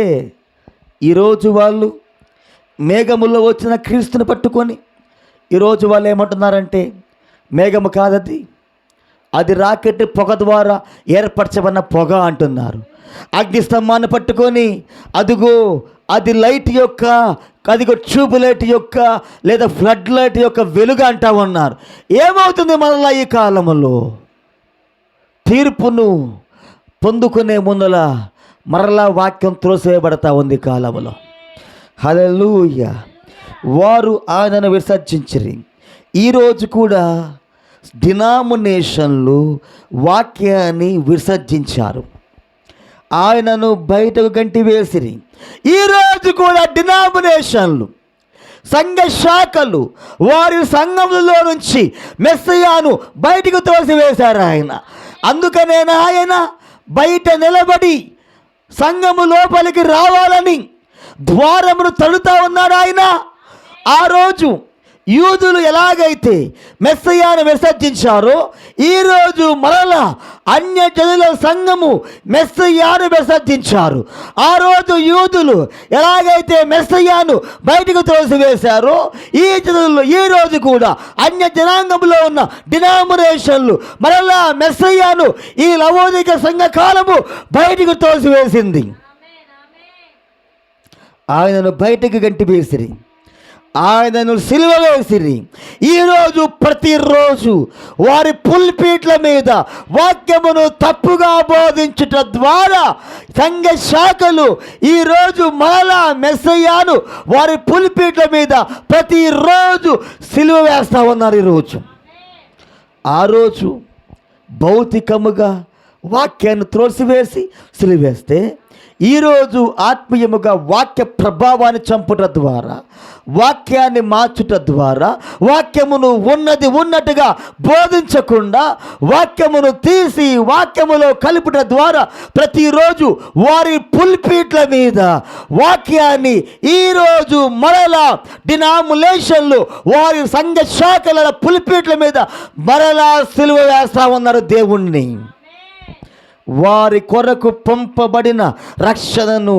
ఈరోజు వాళ్ళు మేఘములో వచ్చిన క్రీస్తుని పట్టుకొని ఈరోజు వాళ్ళు ఏమంటున్నారంటే, మేఘము కాదది, అది రాకెట్ పొగ ద్వారా ఏర్పరచబడిన పొగ అంటున్నారు. అగ్నిస్తంభాన్ని పట్టుకొని అదిగో అది లైట్ యొక్క, అదిగో ట్యూబ్ లైట్ యొక్క లేదా ఫ్లడ్ లైట్ యొక్క వెలుగు అంటా ఉన్నారు. ఏమవుతుంది మరలా ఈ కాలంలో? తీర్పును పొందుకునే ముందల మరలా వాక్యం త్రోసివేయబడతా ఉంది కాలంలో. హల్లెలూయా. వారు ఆయనను విసర్జించిరి. ఈరోజు కూడా డినామినేషన్లు వాక్యాన్ని విసర్జించారు, ఆయనను బయటకు గంటి వేసిరి. ఈరోజు కూడా డినామినేషన్లు, సంఘ శాఖలు వారి సంఘములో నుంచి మెస్సయ్యను బయటకు తోసివేశారు. అందుకనే ఆయన బయట నిలబడి సంఘము లోపలికి రావాలని ద్వారమును తడుతా ఉన్నాడు ఆయన. ఆ రోజు యూదులు ఎలాగైతే మెస్సయ్యను విసర్జించారో, ఈరోజు మరలా అన్యజనుల సంఘము మెస్సయ్యను విసర్జించారు. ఆ రోజు యూదులు ఎలాగైతే మెస్సయ్యను బయటకు తోసివేశారో, ఈ జనులు ఈరోజు కూడా అన్య జనాంగంలో ఉన్న డినామినేషన్లు మరలా మెస్సయ్యను ఈ లవోదిక సంఘ కాలము బయటకు తోసివేసింది. ఆయనను బయటకు గంటి వేసిరి, ఆయనను సిలువ వేసిరి. ఈరోజు ప్రతిరోజు వారి పుల్పీట్ల మీద వాక్యమును తప్పుగా బోధించుట ద్వారా సంఘ శాఖలు ఈరోజు మరలా మెస్సయ్యను వారి పుల్పీట్ల మీద ప్రతిరోజు సిలువ వేస్తూ ఉన్నారు. ఈరోజు ఆ రోజు భౌతికముగా వాక్యాన్ని త్రోసివేసి సిలువేస్తే, ఈరోజు ఆత్మీయముగా వాక్య ప్రభావాన్ని చంపుట ద్వారా, వాక్యాన్ని మార్చుట ద్వారా, వాక్యమును ఉన్నది ఉన్నట్టుగా బోధించకుండా వాక్యమును తీసి వాక్యములో కలుపుట ద్వారా ప్రతిరోజు వారి పుల్పీట్ల మీద వాక్యాన్ని ఈరోజు మరలా డినామినేషన్లు వారి సంఘ శాఖల పుల్పీట్ల మీద మరలా సిలువ వేస్తా ఉన్నారు దేవుణ్ణి. వారి కొరకు పంపబడిన రక్షణను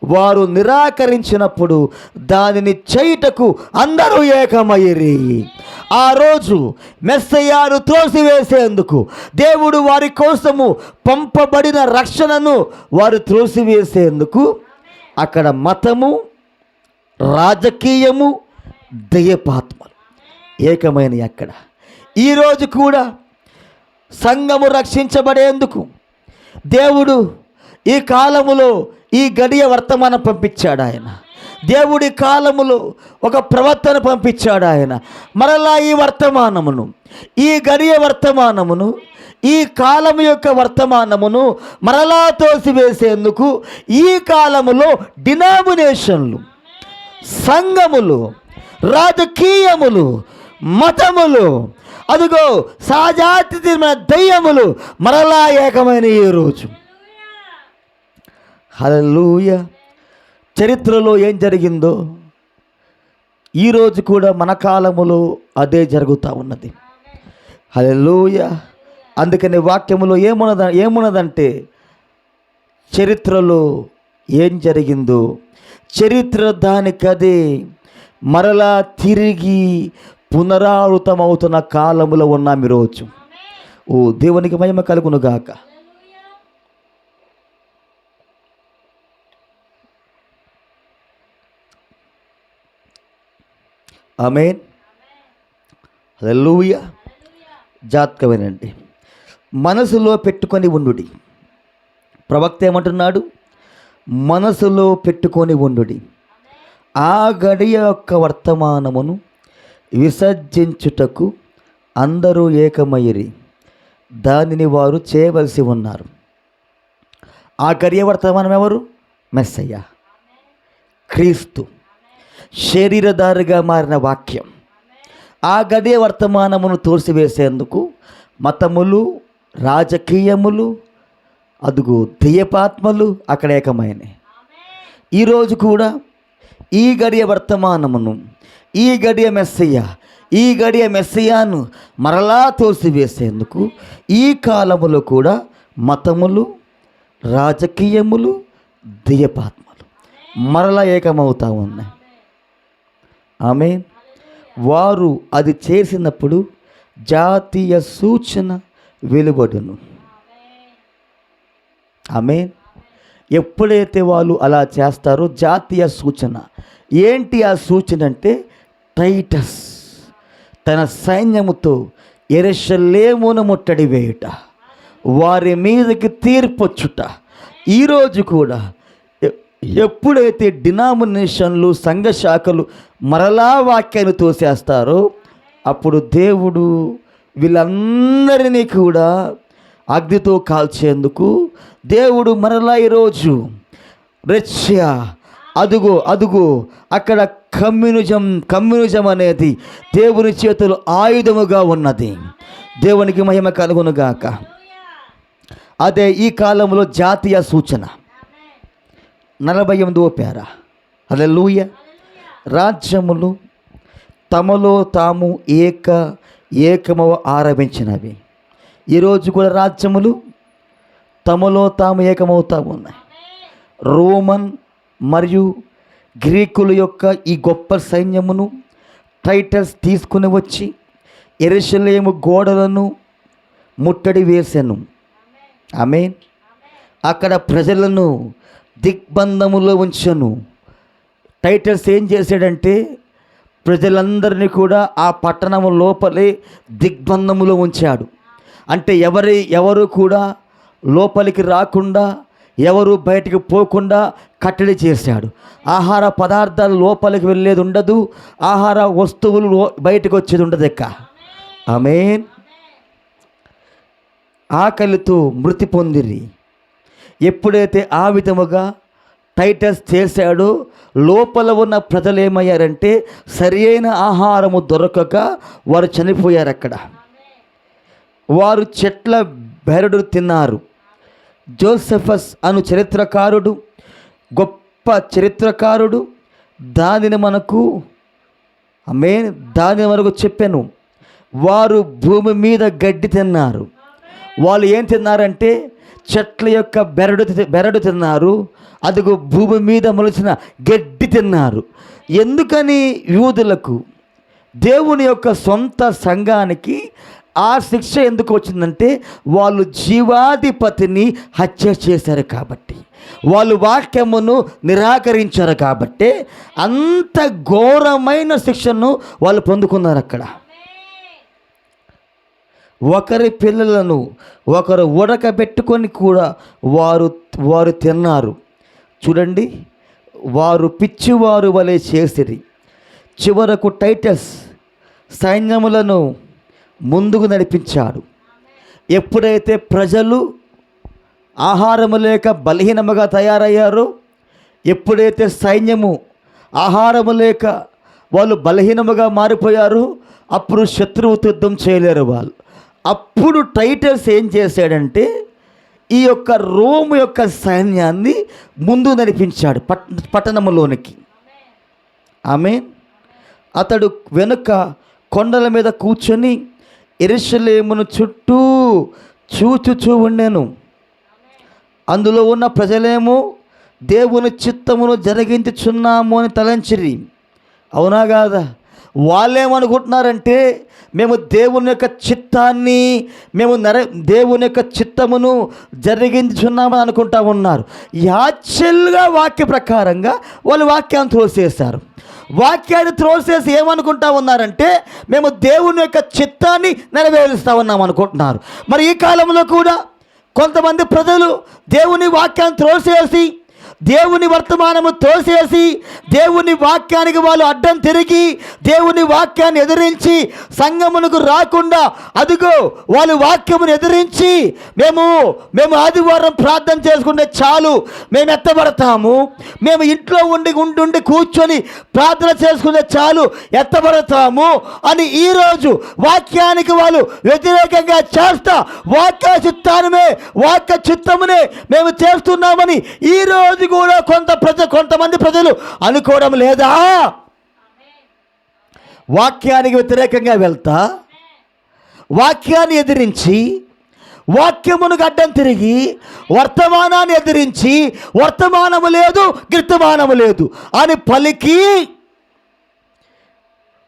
వారు నిరాకరించినప్పుడు దానిని చేయుటకు అందరూ ఏకమయ్యిరి. ఆ రోజు మెస్సయ్యను త్రోసివేసేందుకు దేవుడు వారి కోసము పంపబడిన రక్షణను వారు త్రోసివేసేందుకు అక్కడ మతము, రాజకీయము, దయ్యపాత్మలు ఏకమైన అక్కడ. ఈరోజు కూడా సంఘము రక్షించబడేందుకు దేవుడు ఈ కాలములో ఈ గడియ వర్తమానం పంపించాడు. ఆయన దేవుడి కాలములో ఒక ప్రవర్తన పంపించాడు. ఆయన మరలా ఈ వర్తమానమును, ఈ గడియ వర్తమానమును, ఈ కాలము యొక్క వర్తమానమును మరలా తోసివేసేందుకు ఈ కాలములో డినామినేషన్లు, సంఘములు, రాజకీయములు, మతములు, అదిగో సహజాతి దయ్యములు మరలా ఏకమైన ఈ రోజు. హల్లెలూయా. చరిత్రలో ఏం జరిగిందో ఈరోజు కూడా మన కాలములో అదే జరుగుతూ ఉన్నది. హల్లెలూయా. అందుకని వాక్యములో ఏమున్నదంటే చరిత్రలో ఏం జరిగిందో చరిత్ర దానికదే మరలా తిరిగి పునరావృతమవుతున్న కాలములో ఉన్నాం ఈరోజు. ఓ దేవునికి మహిమ కలుగును గాక. ఆమేన్. హల్లెలూయా. జాగ్రత్తగానండి. మనసులో పెట్టుకొని ఉండుడి. ప్రవక్త ఏమంటున్నాడు? మనసులో పెట్టుకొని ఉండుడి. ఆ గడియ యొక్క వర్తమానమును విసర్జించుటకు అందరూ ఏకమయ్యిరి, దానిని వారు చేయవలసి ఉన్నారు. ఆ గడియ వర్తమానం ఎవరు? మెస్సయ్య, క్రీస్తు, శరీరధారిగా మారిన వాక్యం. ఆ గడియ వర్తమానమును తోసివేసేందుకు మతములు, రాజకీయములు, అదుగు దెయ్యపాత్మలు అక్కడ ఏకమైనవి. ఈరోజు కూడా ఈ గడియ వర్తమానమును, ఈ గడియ మెస్సయ్యాను మరలా తోసివేసేందుకు ఈ కాలములో కూడా మతములు, రాజకీయములు, దెయ్యపాత్మలు మరలా ఏకమవుతా ఉన్నాయి. ఆమేన్. వారు అది చేసినప్పుడు జాతీయ సూచన వెలువడును. ఆమేన్. ఎప్పుడైతే వాళ్ళు అలా చేస్తారో జాతీయ సూచన ఏంటి? ఆ సూచన అంటే టైటస్ తన సైన్యముతో యెరూషలేమును ముట్టడి వేయుట, వారి మీదకి తీర్పొచ్చుట. ఈరోజు కూడా ఎప్పుడైతే డినామినేషన్లు, సంఘ శాఖలు మరలా వాక్యాన్ని తోసేస్తారో అప్పుడు దేవుడు వీళ్ళందరినీ కూడా అగ్నితో కాల్చేందుకు దేవుడు మరలా ఈరోజు రష్యా అదుగో అక్కడ కమ్యూనిజం అనేది దేవుని చేతులు ఆయుధముగా ఉన్నది. దేవునికి మహిమ కలుగునుగాక. అదే ఈ కాలంలో జాతీయ సూచన 48వ పేర. హల్లెలూయా. రాజ్యములు తమలో తాము ఏకమవ ఆరంభించినవి. ఈరోజు కూడా రాజ్యములు తమలో తాము ఏకమవుతా ఉన్నాయి. రోమన్ మరియు గ్రీకుల యొక్క ఈ గొప్ప సైన్యమును టైటస్ తీసుకుని వచ్చి యెరూషలేము గోడలను ముట్టడి వేసెను. ఆమేన్. అక్కడ ప్రజలను దిగ్బంధములో ఉంచెను. టైటస్ ఏం చేశాడంటే ప్రజలందరినీ కూడా ఆ పట్టణము లోపలే దిగ్బంధములో ఉంచాడు. అంటే ఎవరు కూడా లోపలికి రాకుండా, ఎవరు బయటికి పోకుండా కట్టడి చేశాడు. ఆహార పదార్థాలు లోపలికి వెళ్ళేది ఉండదు, ఆహార వస్తువులు బయటకు వచ్చేది ఉండదు ఎక్క. ఆమేన్. ఆకలితో మృతి పొందిరి. ఎప్పుడైతే ఆ విధముగా టైటస్ చేశాడో లోపల ఉన్న ప్రజలు ఏమయ్యారంటే సరి అయిన ఆహారము దొరకక వారు చనిపోయారు. అక్కడ వారు చెట్ల బెరడు తిన్నారు. జోసెఫస్ అను చరిత్రకారుడు, గొప్ప చరిత్రకారుడు దానిని మనకు చెప్పాను. వారు భూమి మీద గడ్డి తిన్నారు. వాళ్ళు ఏం తిన్నారంటే చెట్ల యొక్క బెరడు తిన్నారు. అదిగో భూమి మీద మొలిచిన గడ్డి తిన్నారు. ఎందుకని యూదులకు, దేవుని యొక్క సొంత సంఘానికి ఆ శిక్ష ఎందుకు వచ్చిందంటే వాళ్ళు జీవాధిపతిని హత్య చేశారు కాబట్టి, వాళ్ళు వాక్యమును నిరాకరించారు కాబట్టి అంత ఘోరమైన శిక్షను వాళ్ళు పొందుకున్నారు. అక్కడ ఒకరి పిల్లలను ఒకరు ఉడకబెట్టుకొని కూడా వారు తిన్నారు. చూడండి, వారు పిచ్చివారు వలె చేసిరి. చివరకు టైటస్ సైన్యములను ముందుకు నడిపించాడు. ఎప్పుడైతే ప్రజలు ఆహారము లేక బలహీనముగా తయారయ్యారో, ఎప్పుడైతే సైన్యము ఆహారము లేక వాళ్ళు బలహీనముగా మారిపోయారో అప్పుడు శత్రువుతో యుద్ధం చేయలేరు వాళ్ళు. అప్పుడు టైటస్ ఏం చేశాడంటే ఈ యొక్క రోము యొక్క సైన్యాన్ని ముందు నడిపించాడు పట్టణంలోనికి. ఆమేన్. అతడు వెనుక కొండల మీద కూర్చొని యెరూషలేమును చుట్టూ చూచుచూ ఉండెను. అందులో ఉన్న ప్రజలేమో దేవుని చిత్తమును జరిగించుచున్నాము అని తలంచిరి. అవునా కాదా? వాళ్ళేమనుకుంటున్నారంటే మేము దేవుని యొక్క చిత్తాన్ని దేవుని యొక్క చిత్తమును జరిగించున్నామని అనుకుంటా ఉన్నారు. యాక్చువల్గా వాక్య ప్రకారంగా వాళ్ళు వాక్యాన్ని త్రోసేశారు. వాక్యాన్ని త్రోసేసి ఏమనుకుంటా ఉన్నారంటే మేము దేవుని యొక్క చిత్తాన్ని నెరవేరుస్తా ఉన్నాం అనుకుంటున్నారు. మరి ఈ కాలంలో కూడా కొంతమంది ప్రజలు దేవుని వాక్యాన్ని త్రోసేసి, దేవుని వర్తమానము తోసేసి, దేవుని వాక్యానికి వాళ్ళు అడ్డం తిరిగి, దేవుని వాక్యాన్ని ఎదిరించి సంఘమునకు రాకుండా, అదిగో వాళ్ళు వాక్యమును ఎదిరించి మేము ఆదివారం ప్రార్థన చేసుకుంటే చాలు, మేము ఎత్తబడతాము, మేము ఇంట్లో ఉండి కూర్చొని ప్రార్థన చేసుకుంటే చాలు ఎత్తబడతాము అని ఈరోజు వాక్యానికి వాళ్ళు వ్యతిరేకంగా చేస్తా వాక్య చిత్తమునే మేము చేస్తున్నామని ఈరోజు కూడా కొంతమంది ప్రజలు అనుకోవడం లేదా? వాక్యానికి వ్యతిరేకంగా వెళ్తా, వాక్యాన్ని ఎదిరించి, వాక్యమును అడ్డం తిరిగి, వర్తమానాన్ని ఎదిరించి, వర్తమానము లేదు గిర్తమానము లేదు అని పలికి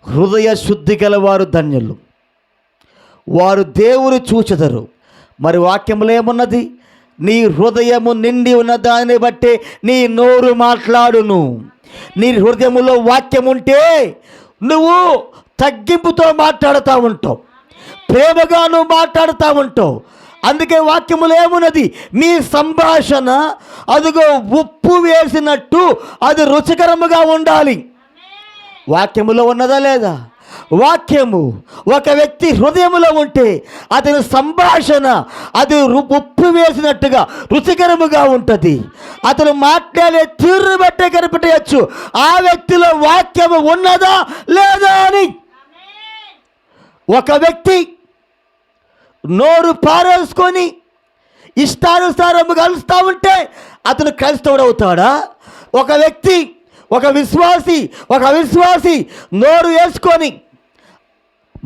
హృదయ శుద్ధి గలవారు ధన్యులు, వారు దేవుని చూచెదరు. మరి వాక్యములో ఏమున్నది? నీ హృదయము నిండి ఉన్న దాన్ని బట్టి నీ నోరు మాట్లాడును. నీ హృదయములో వాక్యం ఉంటే నువ్వు తగ్గింపుతో మాట్లాడుతూ ఉంటావు, ప్రేమగా నువ్వు మాట్లాడుతూ ఉంటావు. అందుకే వాక్యములో ఏమున్నది? మీ సంభాషణ అదిగో ఉప్పు వేసినట్టు అది రుచికరముగా ఉండాలి. వాక్యములో ఉన్నదా లేదా? వాక్యము ఒక వ్యక్తి హృదయములో ఉంటే అతని సంభాషణ అది ఉప్పు వేసినట్టుగా రుచికరముగా ఉంటుంది. అతను మాట్లాడే తీరు బట్టే కనిపెట్టవచ్చు ఆ వ్యక్తిలో వాక్యము ఉన్నదా లేదా అని. ఒక వ్యక్తి నోరు పారేసుకొని ఇష్టానుసారము కలుస్తూ ఉంటే అతను క్రైస్తవుడవుతాడా? ఒక వ్యక్తి ఒక విశ్వాసి నోరు వేసుకొని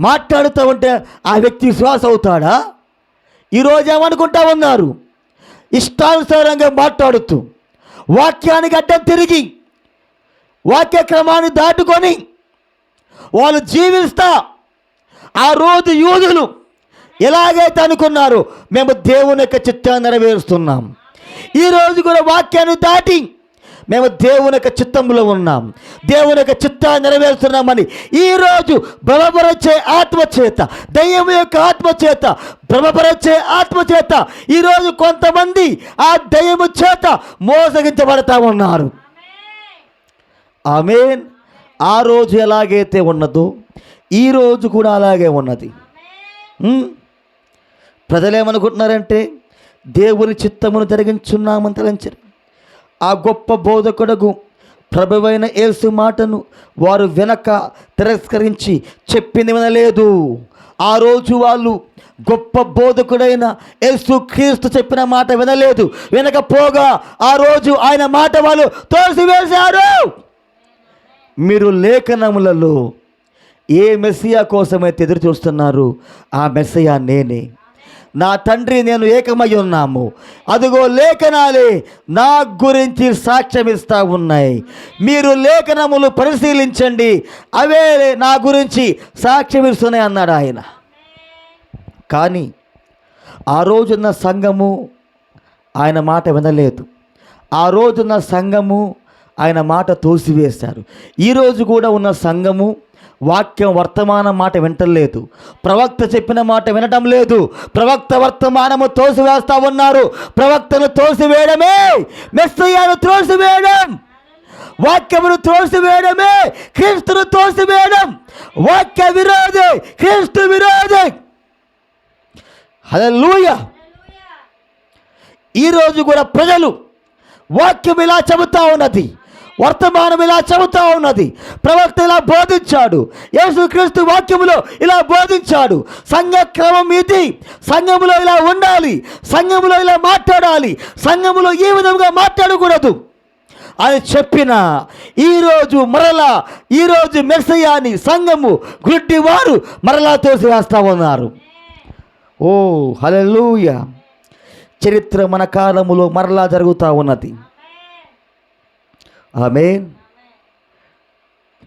మాట్లాడుతూ ఉంటే ఆ వ్యక్తి విశ్వాసం అవుతాడా? ఈరోజు ఏమనుకుంటా ఉన్నారు? ఇష్టానుసారంగా మాట్లాడుతూ, వాక్యానికి అడ్డం తిరిగి, వాక్య క్రమాన్ని దాటుకొని వాళ్ళు జీవిస్తా ఆ రోజు యూదులు ఎలాగైతే అనుకున్నారు మేము దేవుని యొక్క చిత్తాన్ని నెరవేరుస్తున్నాం, ఈరోజు కూడా వాక్యాన్ని దాటి మేము దేవుని యొక్క చిత్తంలో ఉన్నాం, దేవుని యొక్క చిత్తాన్ని నెరవేరుస్తున్నామని ఈరోజు భ్రమపరిచే ఆత్మచేత, దయ్యం యొక్క ఆత్మచేత, భ్రమపరిచే ఆత్మచేత ఈరోజు కొంతమంది ఆ దయ్యము చేత మోసగించబడతా ఉన్నారు. ఆమేన్. ఆ రోజు ఎలాగైతే ఉన్నదో ఈరోజు కూడా అలాగే ఉన్నది. ప్రజలేమనుకుంటున్నారంటే దేవుని చిత్తమును జరిగించున్నామని తలంచారు. ఆ గొప్ప బోధకుడకు ప్రభువైన యేసు మాటను వారు వెనక తిరస్కరించి చెప్పింది వినలేదు. ఆ రోజు వాళ్ళు గొప్ప బోధకుడైన యేసు క్రీస్తు చెప్పిన మాట వినలేదు. వినకపోగా ఆ రోజు ఆయన మాట వాళ్ళు తోసివేశారు. మీరు లేఖనములలో ఏ మెస్సియా కోసమైతే ఎదురు చూస్తున్నారు ఆ మెస్సియా నేనే, నా తండ్రి నేను ఏకమై ఉన్నాము, అదిగో లేఖనాలే నా గురించి సాక్ష్యమిస్తూ ఉన్నాయి, మీరు లేఖనములు పరిశీలించండి అవే నా గురించి సాక్ష్యమిస్తున్నాయి అన్నాడు ఆయన. కానీ ఆ రోజున్న సంఘము ఆయన మాట వినలేదు. ఆ రోజున్న సంఘము ఆయన మాట తోసివేశారు. ఈరోజు కూడా ఉన్న సంఘము వాక్యం వర్తమాన మాట వింటలేదు, ప్రవక్త చెప్పిన మాట వినటం లేదు. ప్రవక్త వర్తమానము తోసివేస్తూ ఉన్నారు. ప్రవక్తను తోసివేయడమే మెస్సయ్యను తోసివేయడం, వాక్యమును తోసివేయడమే క్రీస్తును తోసివేయడం. వాక్య విరోధి, క్రీస్తు విరోధి. హల్లెలూయా. ఈరోజు కూడా ప్రజలు వాక్యం ఇలా చెబుతా ఉన్నది, వర్తమానం ఇలా చెబుతా ఉన్నది. ప్రవక్త ఇలా బోధించాడు. యేసుక్రీస్తు వాక్యములో ఇలా బోధించాడు. సంఘ క్రమం ఇది. సంఘములో ఇలా ఉండాలి, సంఘములో ఇలా మాట్లాడాలి, సంఘములో ఈ విధంగా మాట్లాడకూడదు అని చెప్పిన ఈరోజు మెస్సయాని సంఘము గుడ్డివారు మరలా తోసివేస్తా ఉన్నారు. ఓ హల్లెలూయా! చరిత్ర మన కాలములో మరలా జరుగుతూ ఉన్నది. ఆమేన్.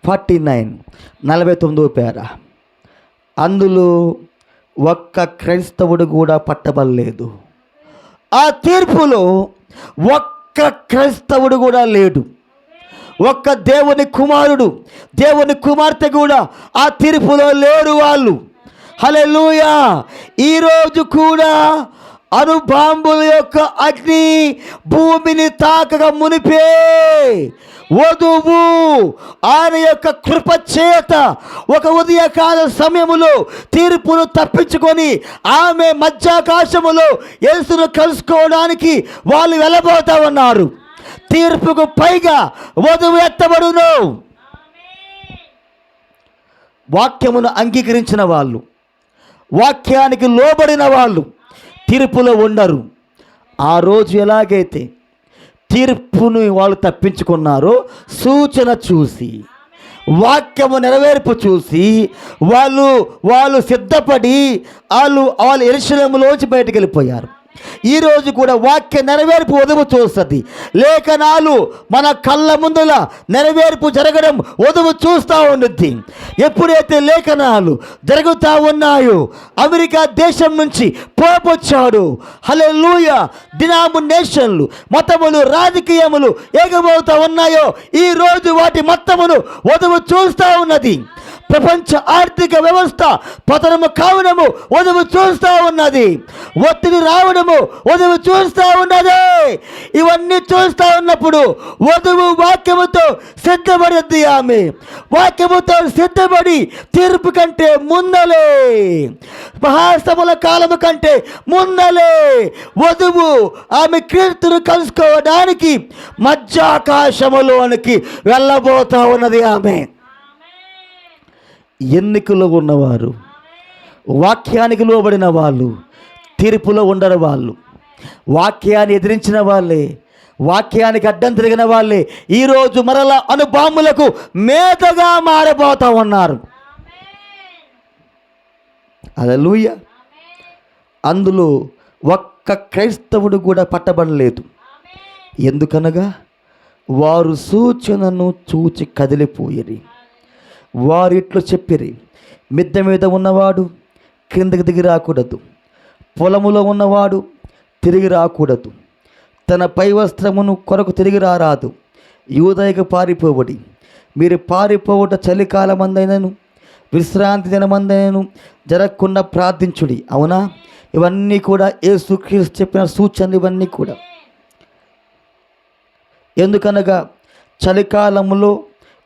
49 పేర, అందులో ఒక్క క్రైస్తవుడు కూడా పట్టబడలేదు. ఆ తీర్పులో ఒక్క క్రైస్తవుడు కూడా లేడు. ఒక్క దేవుని కుమారుడు, దేవుని కుమార్తె కూడా ఆ తీర్పులో లేరు వాళ్ళు. హల్లెలూయా! ఈరోజు కూడా అణుబాంబుల యొక్క అగ్ని భూమిని తాకక మునిపే వధువు ఆయన యొక్క కృప చేత ఒక ఉదయకాల సమయములో తీర్పును తప్పించుకొని ఆమె మధ్యాకాశములో యేసును కలుసుకోవడానికి వాళ్ళు వెళ్ళబోతా ఉన్నారు. తీర్పుకు పైగా వధువు ఎత్తబడును. వాక్యమును అంగీకరించిన వాళ్ళు, వాక్యానికి లోబడిన వాళ్ళు తీర్పులో ఉండరు. ఆ రోజు ఎలాగైతే తీర్పును వాళ్ళు తప్పించుకున్నారో, సూచన చూసి, వాక్యము నెరవేర్పు చూసి వాళ్ళు సిద్ధపడి వాళ్ళు యెరూషలేములోంచి బయటికి వెళ్ళిపోయారు. ఈరోజు కూడా వాక్య నెరవేర్పు వధువు చూస్తుంది. లేఖనాలు మన కళ్ళ ముందుల నెరవేర్పు జరగడం వధువు చూస్తూ ఉన్నది. ఎప్పుడైతే లేఖనాలు జరుగుతూ ఉన్నాయో, అమెరికా దేశం నుంచి పోపొచ్చాడు. హల్లెలూయా! డినామినేషన్లు, మతములు, రాజకీయములు ఏకమవుతూ ఉన్నాయో, ఈరోజు వాటి మొత్తమును వధువు చూస్తూ ఉన్నది. ప్రపంచ ఆర్థిక వ్యవస్థ పతనము కావడము వధువు చూస్తూ ఉన్నది. ఒత్తిడి రావడము వధువు చూస్తూ ఉన్నది. ఇవన్నీ చూస్తూ ఉన్నప్పుడు వధువు వాక్యముతో సిద్ధపడింది. ఆమె వాక్యముతో సిద్ధపడి తీర్పు కంటే ముందలే, మహాసముల కాలము కంటే ముందలే వధువు ఆమె క్రీస్తును కలుసుకోవడానికి మధ్యాకాశములోనికి వెళ్ళబోతా ఉన్నది. ఆమె ఎన్నికలో ఉన్నవారు, వాక్యానికి లోబడిన వాళ్ళు తీర్పులో ఉండరు. వాళ్ళు వాక్యాన్ని ఎదిరించిన వాళ్ళే, వాక్యానికి అడ్డం తిరిగిన వాళ్ళే ఈరోజు మరలా అణుబాంబులకు మేతగా మారిపోతూ ఉన్నారు. హల్లెలూయా! అందులో ఒక్క క్రైస్తవుడు కూడా పట్టబడలేదు. ఎందుకనగా వారు సూచనను చూచి కదిలిపోయిరి. వారిట్లో చెప్పిరి, మిద్దె మీద ఉన్నవాడు క్రిందకి దిగి రాకూడదు, పొలములో ఉన్నవాడు తిరిగి రాకూడదు, తన పై వస్త్రమును కొరకు తిరిగి రారాదు, యూదయకు పారిపోవడి. మీరు పారిపోవట చలికాలమందైనను విశ్రాంతి దినమందైనను జరగకుండా ప్రార్థించుడి. అవునా? ఇవన్నీ కూడా యేసుక్రీస్తు చెప్పిన సూచనలు. ఇవన్నీ కూడా ఎందుకనగా చలికాలములో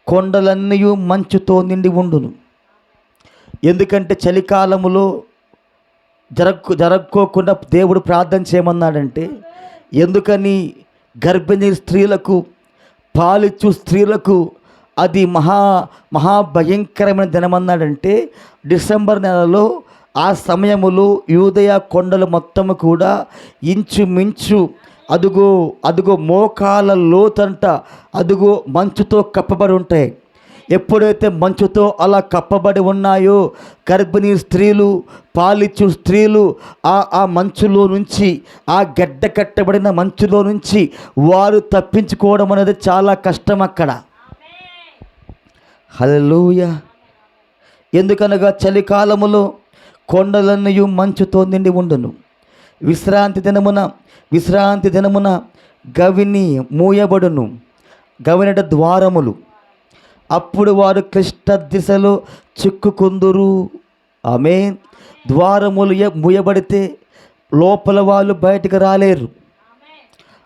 కొండలన్నీ మంచుతో నిండి ఉండును. ఎందుకంటే చలికాలములో జరగకోకుండా దేవుడు ప్రార్థన చేయమన్నాడంటే, ఎందుకని గర్భిణీ స్త్రీలకు, పాలిచ్చు స్త్రీలకు అది మహాభయంకరమైన దినమన్నాడంటే, డిసెంబర్ నెలలో ఆ సమయములో యూదయ కొండలు మొత్తము కూడా ఇంచుమించు అదుగో మోకాల లోతంట అదుగో మంచుతో కప్పబడి ఉంటాయి. ఎప్పుడైతే మంచుతో అలా కప్పబడి ఉన్నాయో, గర్భిణీ స్త్రీలు, పాలిచ్చు స్త్రీలు ఆ మంచులో నుంచి, ఆ గడ్డ కట్టబడిన మంచులో నుంచి వారు తప్పించుకోవడం అనేది చాలా కష్టం అక్కడ. హల్లెలూయా! ఎందుకనగా చలికాలములో కొండలన్నీ మంచుతో నిండి ఉండును. విశ్రాంతి దినమున గవిని మూయబడును, గవినట ద్వారములు. అప్పుడు వారు క్లిష్ట దిశలో చిక్కుకుందురు. ఆమేన్. ద్వారములు మూయబడితే లోపల వాళ్ళు బయటికి రాలేరు.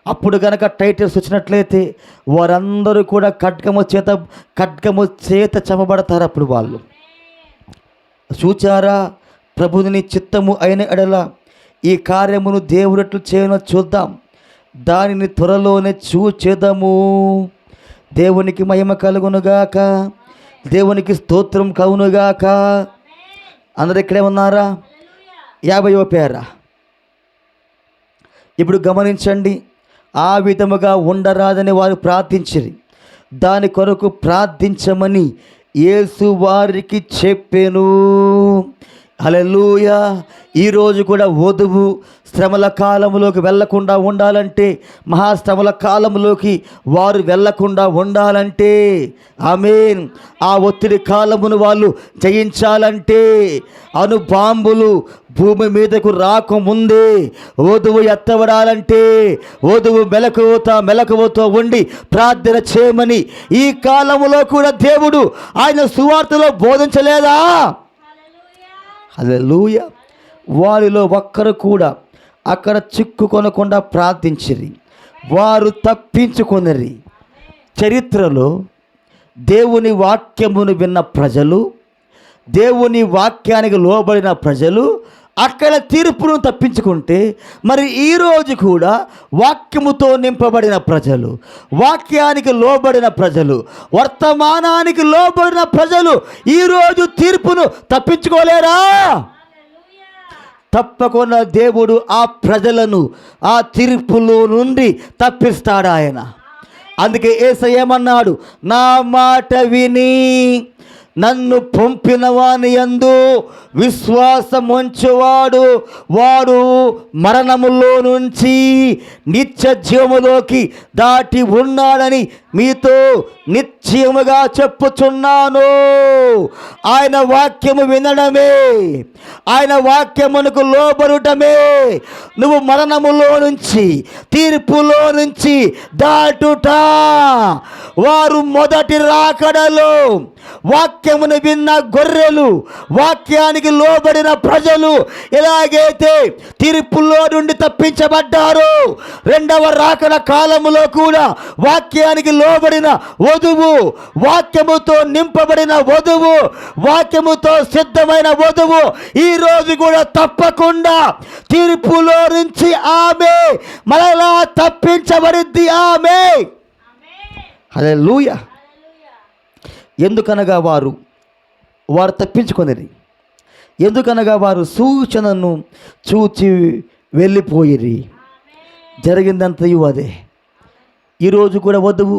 అప్పుడు కనుక టైటిల్స్ వచ్చినట్లయితే వారందరూ కూడా ఖడ్గము చేత చంపబడతారు. అప్పుడు వాళ్ళు చూచారా, ప్రభుని చిత్తము అయిన ఎడల ఈ కార్యమును దేవుడట్లు చేయనో చూద్దాం, దానిని త్వరలోనే చూచేదము. దేవునికి మహిమ కలుగునుగాక, దేవునికి స్తోత్రం కలుగునుగాక. అందరు ఇక్కడే ఉన్నారా? 50వ పేర. ఇప్పుడు గమనించండి, ఆ విధముగా ఉండరాదని వారు ప్రార్థించిరి. దాని కొరకు ప్రార్థించమని యేసు వారికి చెప్పెను. హల్లెలూయా. ఈరోజు కూడా వధువు శ్రమల కాలంలోకి వెళ్ళకుండా ఉండాలంటే, మహాశ్రమల కాలంలోకి వారు వెళ్ళకుండా ఉండాలంటే, ఆమేన్, ఆ ఒత్తిడి కాలమును వాళ్ళు జయించాలంటే, అణుబాంబులు భూమి మీదకు రాకముందే వధువు ఎత్తబడాలంటే, వధువు మెలకువతో ఉండి ప్రార్థన చేయమని ఈ కాలములో కూడా దేవుడు ఆయన సువార్తలో బోధించలేదా? హల్లెలూయా. వారిలో ఒక్కరు కూడా అక్కడ చిక్కుకొనకుండా ప్రార్థించిరి, వారు తప్పించుకొనిరి. చరిత్రలో దేవుని వాక్యమును విన్న ప్రజలు, దేవుని వాక్యానికి లోబడిన ప్రజలు అక్కడ తీర్పును తప్పించుకుంటే, మరి ఈరోజు కూడా వాక్యముతో నింపబడిన ప్రజలు, వాక్యానికి లోబడిన ప్రజలు, వర్తమానానికి లోబడిన ప్రజలు ఈరోజు తీర్పును తప్పించుకోలేరా? తప్పకుండా దేవుడు ఆ ప్రజలను ఆ తీర్పులో నుండి తప్పిస్తాడు ఆయన. అందుకే యేసయ్య ఏమన్నాడు? నా మాట విని నన్ను పంపిన వాని యందు విశ్వాసం ఉంచువాడు వాడు మరణములో నుంచి నిత్య జీవములోకి దాటి ఉన్నాడని మీతో నిశ్చయముగా చెప్పుచున్నాను. ఆయన వాక్యము వినడమే, ఆయన వాక్యమునకు లోబడటమే నువ్వు మరణములో నుంచి, తీర్పులో నుంచి దాటుట. వారు మొదటి రాకడలో వాక్యమును విన్న గొర్రెలు, వాక్యానికి లోబడిన ప్రజలు ఎలాగైతే తీర్పులో నుండి తప్పించబడ్డారు, రెండవ రాకడ కాలములో కూడా వాక్యానికి లోబడిన వధువు, వాక్యముతో నింపబడిన వధువు, వాక్యముతో సిద్ధమైన వధువు ఈరోజు కూడా తప్పకుండా తీర్పులో నుంచి ఆమె మరలా తప్పించబడింది. ఆమె హల్లెలూయా. ఎందుకనగా వారు తప్పించుకొనిరి. ఎందుకనగా వారు సూచనను చూచి వెళ్ళిపోయిరి. జరిగిందంతయు అదే. ఈరోజు కూడా వధువు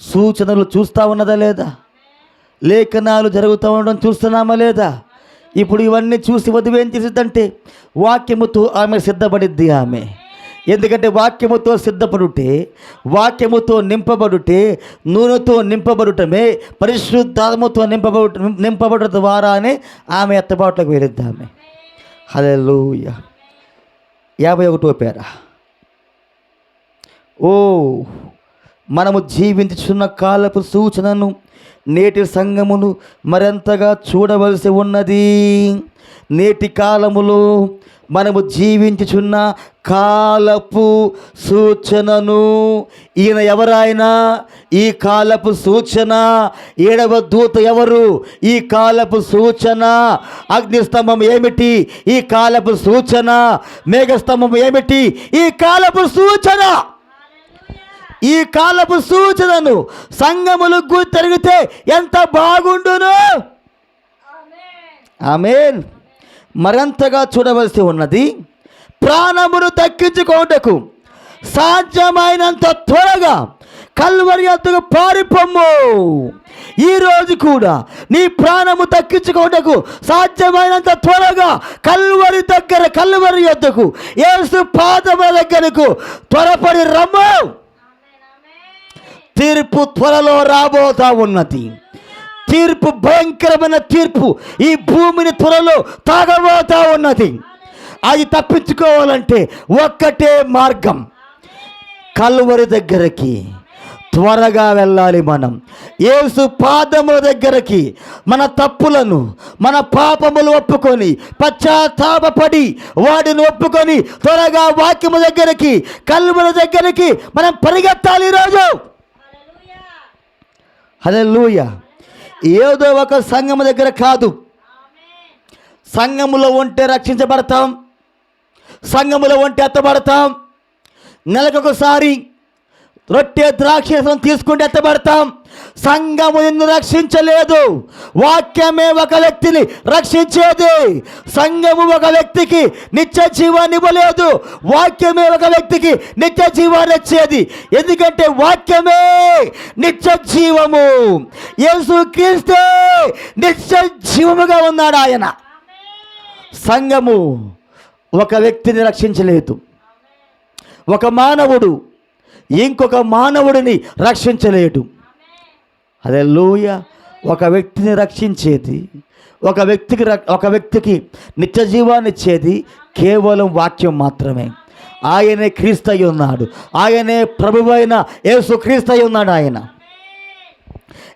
సూచనలు చూస్తూ ఉన్నదా లేదా? లేఖనాలు జరుగుతూ ఉండడం చూస్తున్నామా లేదా? ఇప్పుడు ఇవన్నీ చూసి వధువు ఏం చేసిద్దంటే వాక్యముతో ఆమె సిద్ధపడిద్ది. ఆమె ఎందుకంటే వాక్యముతో సిద్ధపడుటే, వాక్యముతో నింపబడుటే, నూనెతో నింపబడుటమే, పరిశుద్ధాత్మతో నింపబడుట ద్వారానే ఆమె ఎత్తబాటులోకి వెళ్ళిద్ది. ఆమె హల్లెలూయా. 51వ పేర. ఓ, మనము జీవించుచున్న కాలపు సూచనను నేటి సంఘమును మరింతగా చూడవలసి ఉన్నది. నేటి కాలములో మనము జీవించుచున్న కాలపు సూచనను, ఈయన ఎవరైనా ఈ కాలపు సూచన, 7వ దూత ఎవరు? ఈ కాలపు సూచన. అగ్నిస్తంభం ఏమిటి? ఈ కాలపు సూచన. మేఘస్తంభం ఏమిటి? ఈ కాలపు సూచన. ఈ కాలపు సూచనను సంఘములు గుర్తెరిగితే ఎంత బాగుండును. ఆమేన్. మరింతగా చూడవలసి ఉన్నది. ప్రాణమును దక్కించుకోటకు సాధ్యమైనంత త్వరగా కల్వరి యొద్దకు పారిపోము. ఈరోజు కూడా నీ ప్రాణము దక్కించుకోటకు సాధ్యమైనంత త్వరగా కల్వరి యొద్దకు, యేసు పాదముల దగ్గరకు త్వరపడి రమ్ము. తీర్పు త్వరలో రాబోతా ఉన్నది. తీర్పు, భయంకరమైన తీర్పు ఈ భూమిని త్వరలో తాగబోతా ఉన్నది. అది తప్పించుకోవాలంటే ఒక్కటే మార్గం, కల్వరి దగ్గరికి త్వరగా వెళ్ళాలి. మనం యేసు పాదముల దగ్గరికి మన తప్పులను, మన పాపములు ఒప్పుకొని, పశ్చాత్తాపపడి వాటిని ఒప్పుకొని త్వరగా వాక్యము దగ్గరికి, కల్వరి దగ్గరికి మనం పరిగెత్తాలి ఈరోజు. హల్లెలూయా. ఏదో ఒక సంఘము దగ్గర కాదు. సంఘములో ఉంటే రక్షించబడతాం, సంఘములో ఉంటే ఎత్తబడతాం. నెలకొకసారి రొట్టె ద్రాక్షరసం తీసుకుంటే ఎత్తబడతాం. సంఘము నిన్ను రక్షించలేదు, వాక్యమే ఒక వ్యక్తిని రక్షించేది. సంఘము ఒక వ్యక్తికి నిత్య జీవాన్ని ఇవ్వలేదు, వాక్యమే ఒక వ్యక్తికి నిత్య జీవాన్ని ఇచ్చేది. ఎందుకంటే వాక్యమే నిత్య జీవము. యేసుక్రీస్తే నిత్య జీవముగా ఉన్నాడు ఆయన. సంఘము ఒక వ్యక్తిని రక్షించలేదు. ఒక మానవుడు ఇంకొక మానవుడిని రక్షించలేడు. హల్లెలూయా. ఒక వ్యక్తిని రక్షించేది, ఒక వ్యక్తికి నిత్య జీవాన్ని ఇచ్చేది కేవలం వాక్యం మాత్రమే. ఆయనే క్రీస్తు అయి ఉన్నాడు. ఆయనే ప్రభువైన యేసుక్రీస్తు అయి ఉన్నాడు. ఆయన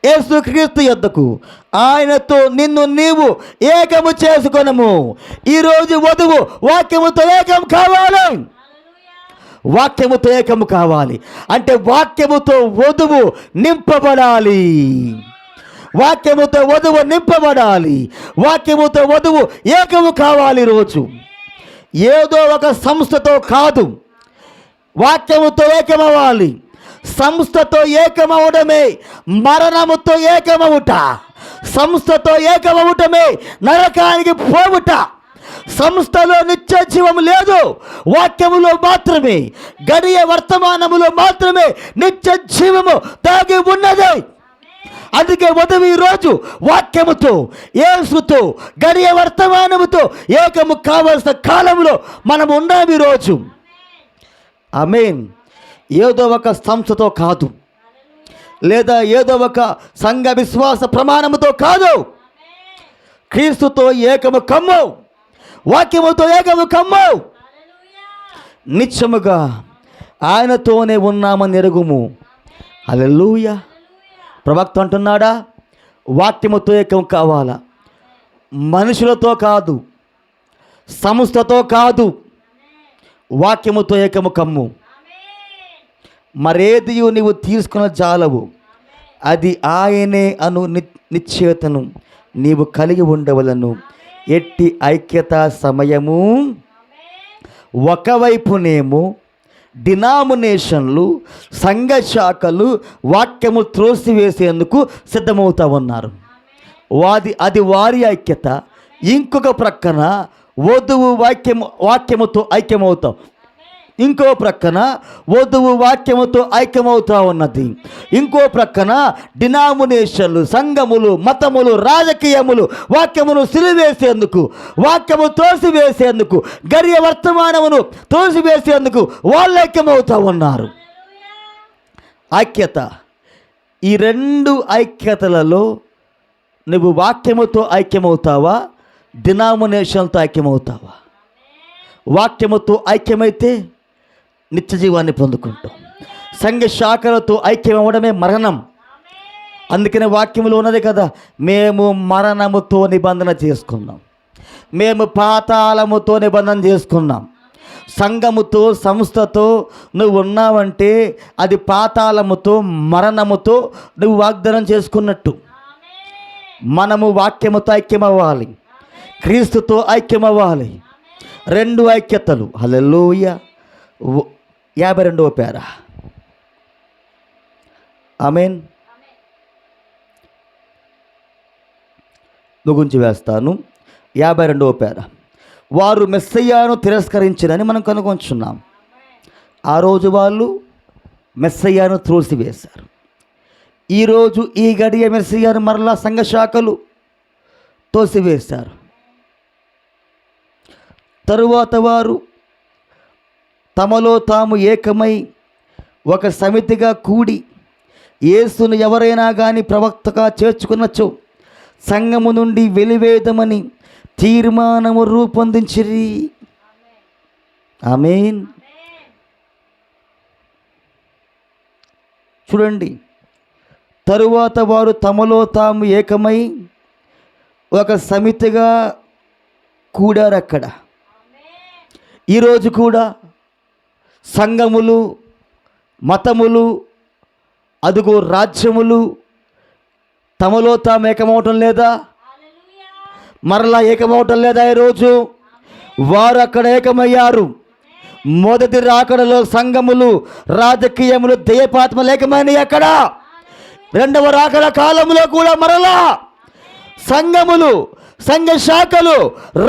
యేసుక్రీస్తు యొద్దకు ఆయనతో నిన్ను నీవు ఏకము చేసుకొనము. ఈరోజు వధువు వాక్యముతో ఏకం కావాలి. వాక్యముతో ఏకము కావాలి అంటే వాక్యముతో వధువు నింపబడాలి. వాక్యముతో వధువు నింపబడాలి. వాక్యముతో వధువు ఏకము కావాలి. రోజు ఏదో ఒక సంస్థతో కాదు, వాక్యముతో ఏకమవ్వాలి. సంస్థతో ఏకమవడమే మరణముతో ఏకమవుట. సంస్థతో ఏకమవటమే నరకానికి పోవుట. సంస్థలో నిత్య జీవము లేదు, వాక్యములో మాత్రమే, గడియ వర్తమానములో మాత్రమే నిత్య జీవము దాగి ఉన్నది. అందుకే వధువు ఈరోజు వాక్యముతో, యేసుతో, గడియ వర్తమానముతో ఏకము కావలసిన కాలంలో మనం ఉన్నాం ఈరోజు. ఆమేన్. ఏదో ఒక సంస్థతో కాదు, లేదా ఏదో ఒక సంఘ విశ్వాస ప్రమాణముతో కాదు. క్రీస్తుతో ఏకము కమ్ము, వాక్యముతో ఏకము కమ్ము. నిత్యముగా ఆయనతోనే ఉన్నామని ఎరుగుము. హల్లెలూయా. ప్రవక్త అంటున్నాడా, వాక్యముతో ఏకం కావాలా. మనుషులతో కాదు, సంస్థతో కాదు, వాక్యముతో ఏకము కమ్ము. మరేది నీవు తీసుకున్న జాలవు, అది ఆయనే అను నిశ్చయతను నీవు కలిగి ఉండవలను. ఎట్టి ఐక్యత సమయము ఒకవైపునేమో డినామినేషన్లు, సంఘ శాఖలు వాక్యము త్రోసివేసేందుకు సిద్ధమవుతా ఉన్నారు. అది వారి ఐక్యత. ఇంకొక ప్రక్కన వధువు వాక్యముతో ఐక్యమవుతాం. ఇంకో ప్రక్కన వధువు వాక్యముతో ఐక్యమవుతా ఉన్నది. ఇంకో ప్రక్కన డినామినేషన్లు, సంఘములు, మతములు, రాజకీయములు వాక్యమును సిలివేసేందుకు, వాక్యము తోసివేసేందుకు, గడియ వర్తమానమును తోసివేసేందుకు వాళ్ళు ఐక్యమవుతా ఉన్నారు. ఐక్యత. ఈ రెండు ఐక్యతలలో నువ్వు వాక్యముతో ఐక్యమవుతావా, డినామినేషన్తో ఐక్యమవుతావా? వాక్యముతో ఐక్యమైతే నిత్య జీవాన్ని పొందుకుంటాం. సంఘ శాఖలతో ఐక్యం అవ్వడమే మరణం. అందుకనే వాక్యములో ఉన్నది కదా, మేము మరణముతో నిబంధన చేసుకున్నాం, మేము పాతాళముతో నిబంధన చేసుకున్నాం. సంఘముతో, సంస్థతో నువ్వు ఉన్నావంటే అది పాతాళముతో, మరణముతో నువ్వు వాగ్దానం చేసుకున్నట్టు. మనము వాక్యముతో ఐక్యమవ్వాలి, క్రీస్తుతో ఐక్యమవ్వాలి. రెండు ఐక్యతలు. హల్లెలూయా. 52వ పేర. ఆమేన్. ముగించి వేస్తాను. 52వ పేర. వారు మెస్సయ్యను తిరస్కరించిరని మనం కనుగొంటున్నాం. ఆ రోజు వాళ్ళు మెస్సయ్యను త్రోసివేశారు. ఈరోజు ఈ గడియ మెస్సయ్యను మరలా సంఘ శాఖలు తోసివేశారు. తరువాత వారు తమలో తాము ఏకమై ఒక సమితిగా కూడి యేసును ఎవరైనా కానీ ప్రవక్తగా చేర్చుకున్నచో సంఘము నుండి వెలివేదమని తీర్మానము రూపొందించిరి. ఆమేన్. చూడండి, తరువాత వారు తమలో తాము ఏకమై ఒక సమితిగా కూడారు. అక్కడ ఈరోజు కూడా సంఘములు, మతములు, అదుగో రాజ్యములు తమలో తాము ఏకమవటం లేదా? మరలా ఏకమవటం లేదా? ఈరోజు వారు అక్కడ ఏకమయ్యారు. మొదటి రాకడలో సంఘములు, రాజకీయములు, దయ్యపాత్మ లేకమైనవి అక్కడ. రెండవ రాకడ కాలంలో కూడా మరలా సంఘములు, సంఘ శాఖలు,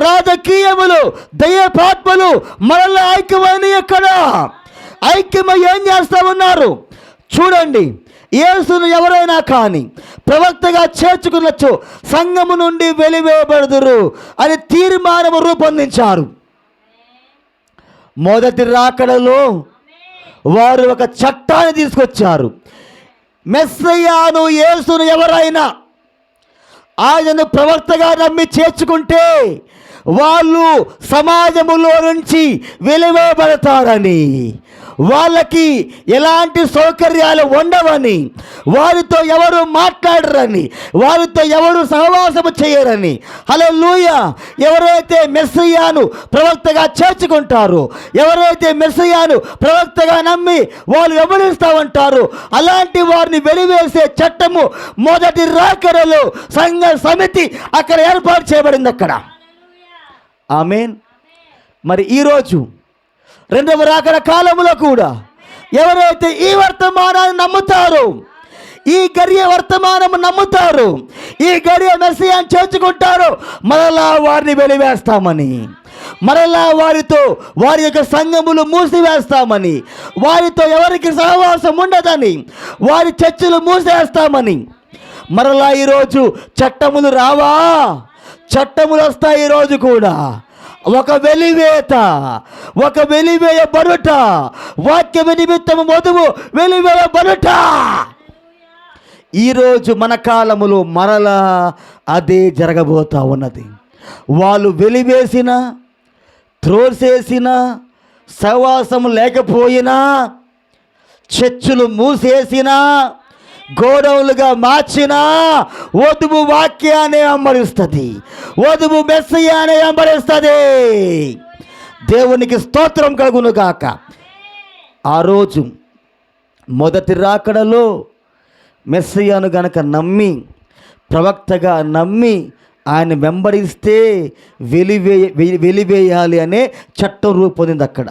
రాజకీయములు, దయ్యపాత్మలు మరలా ఐక్యమైనవి అక్కడ. ఐక్యమై ఏం చేస్తా ఉన్నారు చూడండి. యేసును ఎవరైనా కానీ ప్రవక్తగా చేర్చుకున్నచ్చు సంఘము నుండి వెలివేయబడుదురు అని తీర్మానము రూపొందించారు. మొదటి రాకడలో వారు ఒక చట్టాన్ని తీసుకొచ్చారు. మెస్సయ్యాను, యేసును ఎవరైనా ఆయనను ప్రవక్తగా నమ్మి చేర్చుకుంటే వాళ్ళు సమాజములో నుంచి వెలివేయబడతారని, వాళ్ళకి ఎలాంటి సౌకర్యాలు ఉండవని, వారితో ఎవరు మాట్లాడరని, వారితో ఎవరు సహవాసము చేయరని. హల్లెలూయా. ఎవరైతే మెస్సయ్యాను ప్రవక్తగా చేర్చుకుంటారో, ఎవరైతే మెస్సయ్యాను ప్రవక్తగా నమ్మి వాళ్ళు వెంబడిస్తూ ఉంటారో అలాంటి వారిని వెలివేసే చట్టము మొదటి రాకడలో సంఘ సమితి అక్కడ ఏర్పాటు చేయబడింది అక్కడ. ఆమేన్. మరి ఈరోజు రెండవ రాకడ కాలంలో కూడా ఎవరైతే ఈ వర్తమానాన్ని నమ్ముతారో, ఈ గడియ వర్తమానము నమ్ముతారో, ఈ గడియ మెస్సీయాను చేర్చుకుంటారో మరలా వారిని వెలివేస్తామని, మరలా వారితో వారి యొక్క సంఘములు మూసివేస్తామని, వారితో ఎవరికి సహవాసం ఉండదని, వారి చర్చలు మూసేస్తామని. మరలా ఈరోజు చట్టములు రావా? చట్టములు వస్తాయి ఈరోజు కూడా. ఒక వెలివేత, ఒక వెలివేయబడుట, వాక్య నిమిత్తము వధువు వెలివేయబడుట. ఈరోజు మన కాలములో మరలా అదే జరగబోతా ఉన్నది. వాళ్ళు వెలివేసిన, త్రోసేసిన, సహవాసము లేకపోయినా, చర్చులు మూసేసినా, గోడౌలుగా మార్చినా వధువు వాక్యాన్ని అంబరిస్తుంది, వధువు మెస్సయ్యానే అంబరిస్తుంది. దేవునికి స్తోత్రం కలుగును గాక. ఆ రోజు మొదటి రాకడలో మెస్సయ్యాను గనక నమ్మి, ప్రవక్తగా నమ్మి ఆయన వెంబడిస్తే వెలివేయాలి అనే చట్టం రూపొందింది అక్కడ.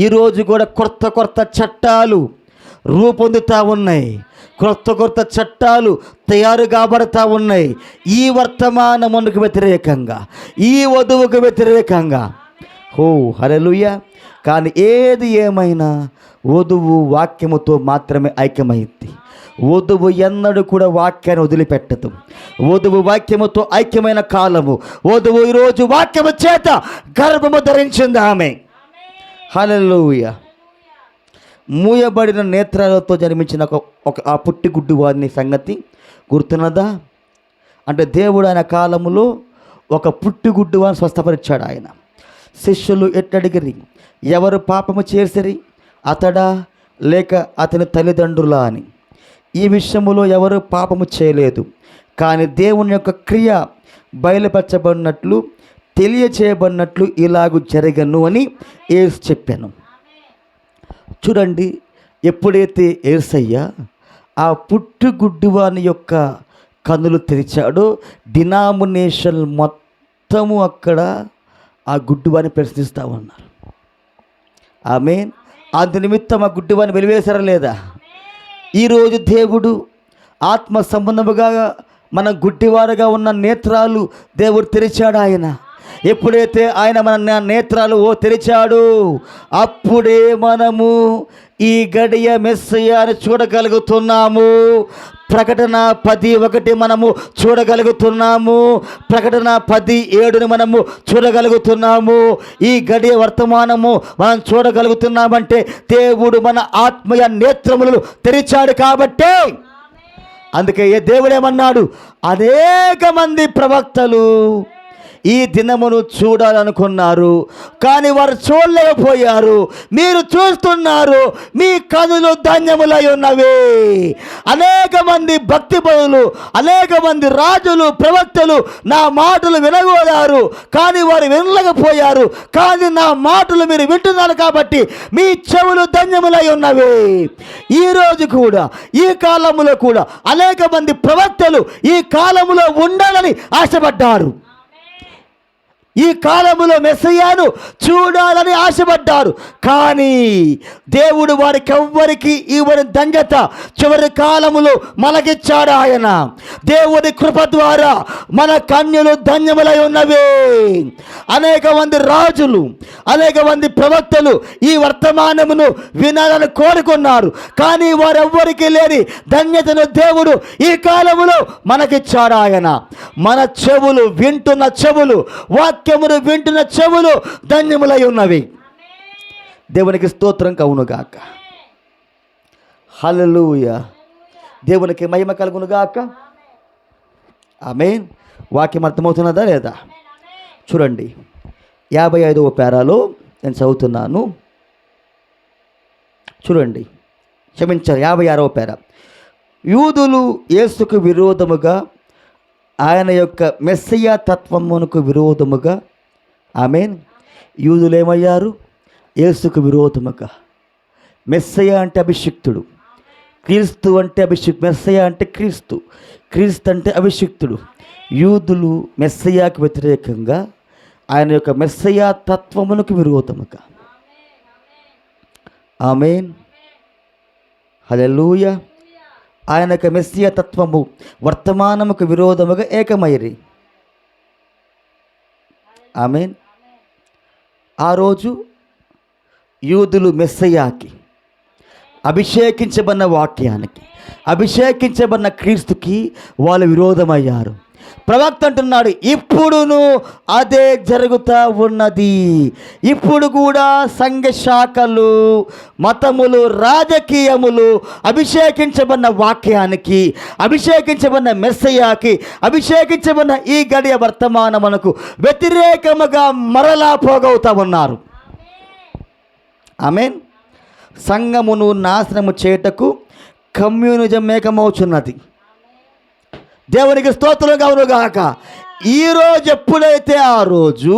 ఈరోజు కూడా కొత్త కొత్త చట్టాలు రూపొందుతూ ఉన్నాయి, కొత్త కొత్త చట్టాలు తయారు కాబడతా ఉన్నాయి. ఈ వర్తమానమునకు వ్యతిరేకంగా, ఈ వధువుకు వ్యతిరేకంగా. హల్లెలూయా. కానీ ఏది ఏమైనా వధువు వాక్యముతో మాత్రమే ఐక్యమైంది. వధువు ఎన్నడూ కూడా వాక్యాన్ని వదిలిపెట్టదు. వధువు వాక్యముతో ఐక్యమైన కాలము. వధువు ఈరోజు వాక్యము చేత గర్భము ధరించింది ఆమె. హల్లెలూయా. మూయబడిన నేత్రాలతో జన్మించిన ఒక ఆ పుట్టిగుడ్డు వారిని సంగతి గుర్తున్నదా? అంటే దేవుడు ఆయన కాలములో ఒక పుట్టిగుడ్డు వారిని స్వస్థపరిచాడు. ఆయన శిష్యులు ఎట్టడిగిరి, ఎవరు పాపము చేసిరి, అతడా లేక అతని తల్లిదండ్రులా అని. ఈ విషయములో ఎవరు పాపము చేయలేదు, కానీ దేవుని యొక్క క్రియ బయలుపరచబడినట్లు, తెలియచేయబడినట్లు ఇలాగు జరగను అని యేసు చెప్పాను. చూడండి, ఎప్పుడైతే యేసయ్య ఆ పుట్టుగుడ్డివాని యొక్క కన్నులు తెరిచాడో డినామినేషన్ మొత్తము అక్కడ ఆ గుడ్డివాని ప్రశ్నిస్తూ ఉన్నారు. ఆమేన్. అందు నిమిత్తం ఆ గుడ్డివాని వెలివేశారా లేదా? ఈరోజు దేవుడు ఆత్మ సంబంధముగా మన గుడ్డివారుగా ఉన్న నేత్రాలు దేవుడు తెరిచాడు. ఆయన ఎప్పుడైతే ఆయన మన నేత్రాలు తెరిచాడు, అప్పుడే మనము ఈ గడియ మెస్సయ్యను చూడగలుగుతున్నాము. ప్రకటన 10:1 మనము చూడగలుగుతున్నాము. ప్రకటన 10:7 మనము చూడగలుగుతున్నాము. ఈ గడియ వర్తమానము మనం చూడగలుగుతున్నామంటే దేవుడు మన ఆత్మీయ నేత్రములను తెరిచాడు కాబట్టే. అందుకే దేవుడేమన్నాడు, అనేక మంది ప్రవక్తలు ఈ దినమును చూడాలనుకున్నారు, కానీ వారు చూడలేకపోయారు. మీరు చూస్తున్నారు, మీ కనులు ధన్యములై ఉన్నవి. అనేక మంది భక్తి పరులు, అనేక మంది రాజులు, ప్రవక్తలు నా మాటలు వినగోరారు, కానీ వారు వినలేకపోయారు. కానీ నా మాటలు మీరు వింటున్నారు కాబట్టి మీ చెవులు ధన్యములై ఉన్నవి. ఈరోజు కూడా, ఈ కాలములో కూడా అనేక మంది ప్రవక్తలు ఈ కాలములో ఉండాలని ఆశపడ్డారు. ఈ కాలములో మెస్సయ్యాను చూడాలని ఆశపడ్డారు. కానీ దేవుడు వారికి ఎవ్వరికి ఇవ్వని ధన్యత చివరి కాలములో మనకిచ్చాడు ఆయన. దేవుడి కృప ద్వారా మన కన్యలు ధన్యములై ఉన్నవి. అనేక మంది రాజులు, అనేక మంది ప్రవక్తలు ఈ వర్తమానమును వినాలని కోరుకున్నారు. కానీ వారెవ్వరికి లేని ధన్యతను దేవుడు ఈ కాలములో మనకిచ్చాడు ఆయన. మన చెవులు వింటున్న చెవులు, వాక్యమును వింటున్న చెవులు ధన్యములై ఉన్నవి. దేవునికి స్తోత్రం కలుగునుగాక. హల్లెలూయా. దేవునికి మహిమ కలుగునుగాక. ఆమేన్. వాక్యం అర్థమవుతున్నదా లేదా? చూడండి, 55వ పేరాలో నేను చదువుతున్నాను. చూడండి, క్షమించారు, 56వ పేర. యూదులు యేసుకు విరోధముగా, ఆయన యొక్క మెస్సయ్య తత్వమునకు విరోధముగా, ఆమేన్, యూదులు ఏమయ్యారు? యేసుకు విరోధముగా. మెస్సయ్య అంటే అభిషిక్తుడు, క్రీస్తు అంటే అభిషిక్తు. మెస్సయ్య అంటే క్రీస్తు, క్రీస్తు అంటే అభిషిక్తుడు. యూదులు మెస్సయ్యకు వ్యతిరేకంగా, ఆయన యొక్క మెస్సయ్య తత్వమునకు విరోధముగా. ఆమేన్. హల్లెలూయా. ఆయన యొక్క మెస్సయ్య తత్వము వర్తమానముకు విరోధముగా ఏకమైరి. ఆమేన్. ఆ రోజు యూదులు మెస్సయ్యాకి, అభిషేకించబడిన వాక్యానికి, అభిషేకించబడిన క్రీస్తుకి వాళ్ళు విరోధమయ్యారు. ప్రవక్త అంటున్నాడు, ఇప్పుడును అదే జరుగుతూ ఉన్నది. ఇప్పుడు కూడా సంఘ శాఖలు, మతములు, రాజకీయములు అభిషేకించబడిన వాక్యానికి, అభిషేకించబడిన మెస్సయ్యాకి, అభిషేకించబడిన ఈ గడియ వర్తమానమునకు వ్యతిరేకముగా మరలా పోగవుతూ ఉన్నారు. ఆమేన్. సంఘమును నాశనము చేయుటకు కమ్యూనిజం ఏకమవుచున్నది. దేవునికి స్తోత్రం కలుగునుగాక. ఈరోజు ఎప్పుడైతే ఆ రోజు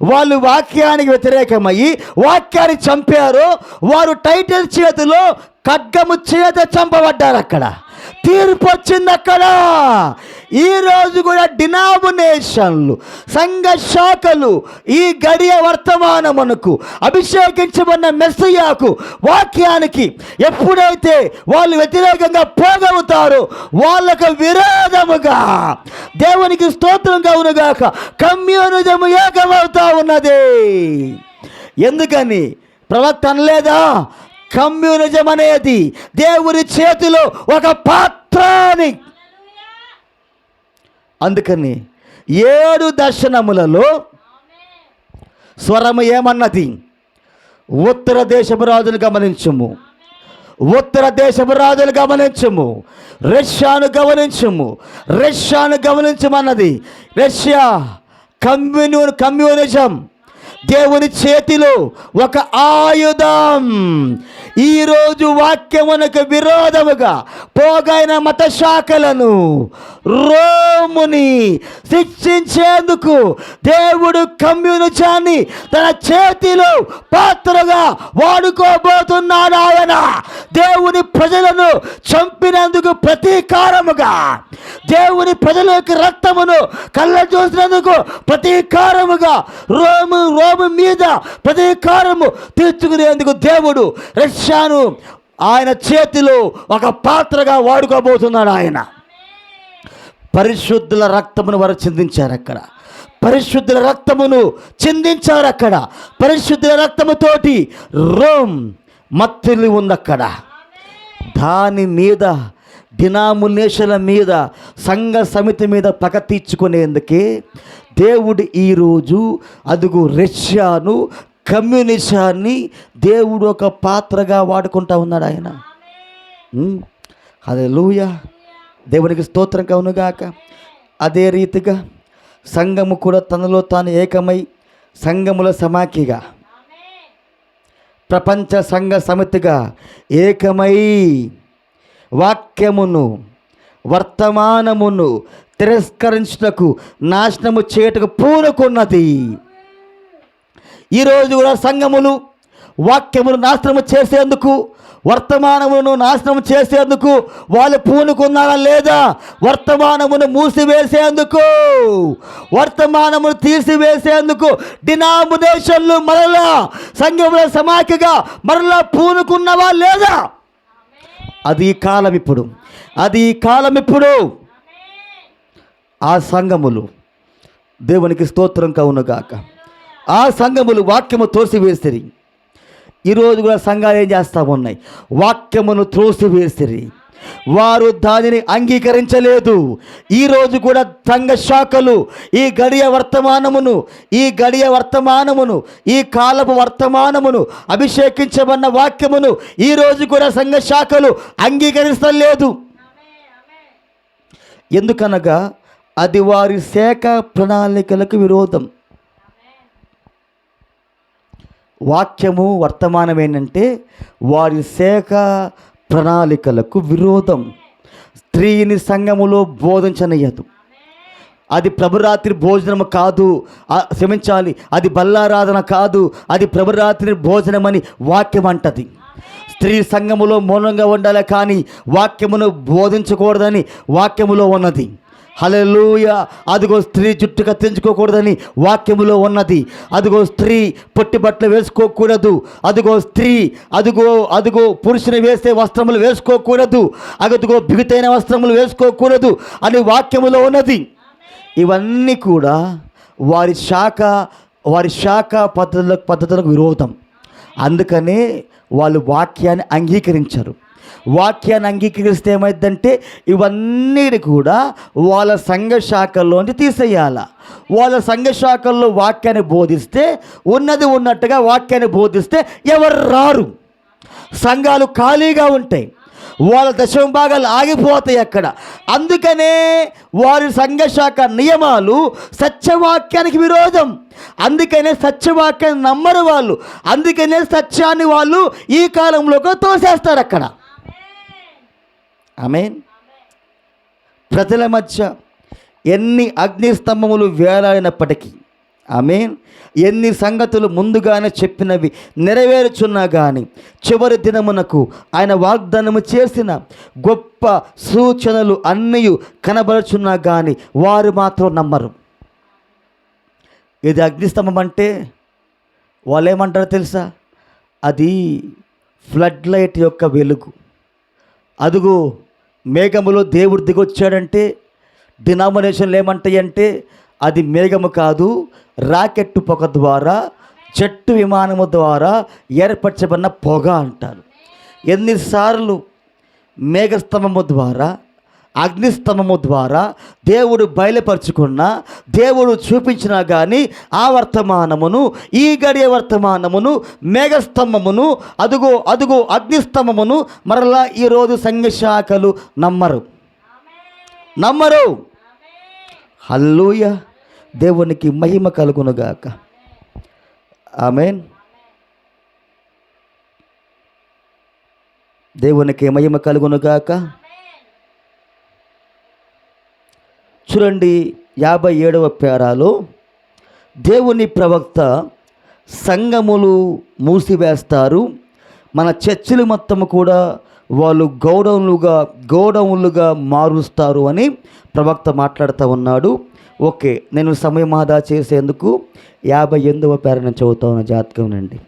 వాళ్ళు వాక్యానికి వ్యతిరేకమయ్యి వాక్యాన్ని చంపారో, వారు టైటిల్ చేతిలో ఖడ్గము చేత చంపబడ్డారు. అక్కడ తీర్పు వచ్చింది. అక్కడ ఈరోజు కూడా డినామినేషన్లు, సంఘ శాఖలు ఈ గడియ వర్తమానమునకు, అభిషేకించబడిన మెస్సయ్యాకు, వాక్యానికి ఎప్పుడైతే వాళ్ళు వ్యతిరేకంగా పోగవుతారో వాళ్ళకు విరోధముగా, దేవునికి స్తోత్రం కలుగునుగాక, కమ్యూనిజం ఏకమవుతా ఉన్నది. ఎందుకని ప్రవక్త అనలేదా? కమ్యూనిజం అనేది దేవుని చేతిలో ఒక పాత్ర అని. అందుకని 7 దర్శనములలో స్వరము ఏమన్నది? ఉత్తర దేశపు రాజులు గమనించుము, ఉత్తర దేశపు రాజులు గమనించుము, రష్యాను గమనించుము, రష్యాను గమనించమన్నది. రష్యా కమ్యూనిజం దేవుని చేతిలో ఒక ఆయుధం. ఈరోజు వాక్యమునకు విరోధముగా పోగైన మత శాఖలను, రోముని శిక్షించేందుకు దేవుడు కమ్యూనిజాన్ని తన చేతిలో పాత్రగా వాడుకోబోతున్నాడు. ఆయన దేవుని ప్రజలను చంపినందుకు ప్రతీకారముగా, దేవుని ప్రజల యొక్క రక్తమును కళ్ళ చూసినందుకు ప్రతీకారముగా, రోము మీద ప్రతీకారము తీర్చుకునేందుకు దేవుడు రష్యాను ఆయన చేతిలో ఒక పాత్రగా వాడుకోబోతున్నాడు. ఆయన పరిశుద్ధుల రక్తమును వారు చిందించారు. అక్కడ పరిశుద్ధుల రక్తమును చిందించారు. అక్కడ పరిశుద్ధుల రక్తముతోటి రోమ్ మత్తిల్లి ఉంది. అక్కడ దాని మీద, డినామినేషన్ల మీద, సంఘ సమితి మీద పగ తీర్చుకునేందుకే దేవుడు ఈరోజు అదుగు రష్యాను, కమ్యూనిజాన్ని దేవుడు ఒక పాత్రగా వాడుకుంటా ఉన్నాడు ఆయన. హల్లెలూయా. దేవునికి స్తోత్రం కలుగునుగాక. అదే రీతిగా సంఘము కూడా తనలో తాను ఏకమై సంఘముల సమాఖ్యగా, ప్రపంచ సంఘ సమితిగా ఏకమై వాక్యమును, వర్తమానమును తిరస్కరించుటకు, నాశనము చేయుటకు పూనుకున్నది. ఈరోజు కూడా సంఘములు వాక్యమును నాశనం చేసేందుకు, వర్తమానమును నాశనం చేసేందుకు వాళ్ళు పూనుకున్నారా లేదా? వర్తమానమును మూసివేసేందుకు, వర్తమానమును తీసివేసేందుకు డినామినేషన్లు మరలా సంఘముల సమాఖ్యగా మరలా పూనుకున్నవా లేదా? అది కాలం ఇప్పుడు, అది కాలం ఇప్పుడు. ఆ సంఘములు, దేవునికి స్తోత్రం కవునుగాక, ఆ సంఘములు వాక్యము తోసివేసిరి. ఈరోజు కూడా సంఘాలు ఏం చేస్తూ ఉన్నాయి? వాక్యమును త్రోసివేసిరి. వారు దానిని అంగీకరించలేదు. ఈరోజు కూడా సంఘ శాఖలు ఈ గడియ వర్తమానమును ఈ కాలపు వర్తమానమును అభిషేకించబడిన వాక్యమును ఈరోజు కూడా సంఘ శాఖలు అంగీకరిస్తలేదు. ఎందుకనగా అది వారి శాఖ ప్రణాళికలకు విరోధం. వాక్యము వర్తమానం ఏంటంటే వారి శాఖ ప్రణాళికలకు విరోధం. స్త్రీని సంఘములో బోధించనయ్యదు. అది ప్రభురాత్రి భోజనము కాదు, క్షమించాలి, అది బల్లారాధన కాదు, అది ప్రభురాత్రి భోజనమని వాక్యం అంటది. స్త్రీ సంఘములో మౌనంగా ఉండాలి, కానీ వాక్యమును బోధించకూడదని వాక్యములో ఉన్నది. హల్లెలూయా. అదిగో స్త్రీ జుట్టు కత్తించుకోకూడదని వాక్యములో ఉన్నది. అదిగో స్త్రీ పొట్టి బట్టలు వేసుకోకూడదు. అదిగో స్త్రీ అదిగో పురుషుని వేసే వస్త్రములు వేసుకోకూడదు. అదిగో బిగుతైన వస్త్రములు వేసుకోకూడదు అని వాక్యములో ఉన్నది. ఇవన్నీ కూడా వారి శాఖ పద్ధతులకు విరోధం. అందుకనే వాళ్ళు వాక్యాన్ని అంగీకరించరు. వాక్యాన్ని అంగీకరిస్తే ఏమైందంటే ఇవన్నీ కూడా వాళ్ళ సంఘ శాఖల్లోంచి తీసేయాల. వాళ్ళ సంఘ శాఖల్లో వాక్యాన్ని బోధిస్తే, ఉన్నది ఉన్నట్టుగా వాక్యాన్ని బోధిస్తే ఎవరు రారు. సంఘాలు ఖాళీగా ఉంటాయి, వాళ్ళ దశమ భాగాలు ఆగిపోతాయి అక్కడ. అందుకనే వారి సంఘ శాఖ నియమాలు సత్యవాక్యానికి విరోధం. అందుకనే సత్యవాక్యాన్ని నమ్మరు వాళ్ళు. అందుకనే సత్యాన్ని వాళ్ళు ఈ కాలంలోకి తోసేస్తారు అక్కడ. ఆమేన్. ప్రజల మధ్య ఎన్ని అగ్నిస్తంభములు వేలాడినప్పటికీ, ఆమేన్, ఎన్ని సంగతులు ముందుగానే చెప్పినవి నెరవేరుచున్నా కానీ, చివరి దినమునకు ఆయన వాగ్దానము చేసిన గొప్ప సూచనలు అన్నీ కనబడుచున్నా కానీ వారు మాత్రం నమ్మరు. ఇది అగ్నిస్తంభం అంటే వాళ్ళు ఏమంటారో తెలుసా? అది ఫ్లడ్ లైట్ యొక్క వెలుగు. అదుగో మేఘములో దేవుడు దిగొచ్చాడంటే డినామినేషన్లు ఏమంటాయంటే అది మేఘము కాదు, రాకెట్టు పొగ ద్వారా, జెట్టు విమానము ద్వారా ఏర్పరచబడిన పొగ అంటారు. ఎన్నిసార్లు మేఘస్తంభము ద్వారా, అగ్నిస్తంభము ద్వారా దేవుడు బయలుపరుచుకున్నా, దేవుడు చూపించినా కానీ ఆ వర్తమానమును, ఈ గడియ వర్తమానమును, మేఘస్తంభమును, అదుగో అగ్నిస్తంభమును మరలా ఈరోజు సంఘ శాఖలు నమ్మరు. హల్లెలూయా. దేవునికి మహిమ కలుగునుగాక. ఆమేన్. దేవునికి మహిమ కలుగునుగాక. చూడండి, 57వ పేరాలో దేవుని ప్రవక్త సంఘములు మూసివేస్తారు, మన చర్చిలు మొత్తము కూడా వాళ్ళు గోడౌన్లుగా మారుస్తారు అని ప్రవక్త మాట్లాడుతూ ఉన్నాడు. ఓకే, నేను సమయం ఆదా చేసేందుకు 58వ పేర నేను చదువుతా ఉన్న జాతకం నుండి.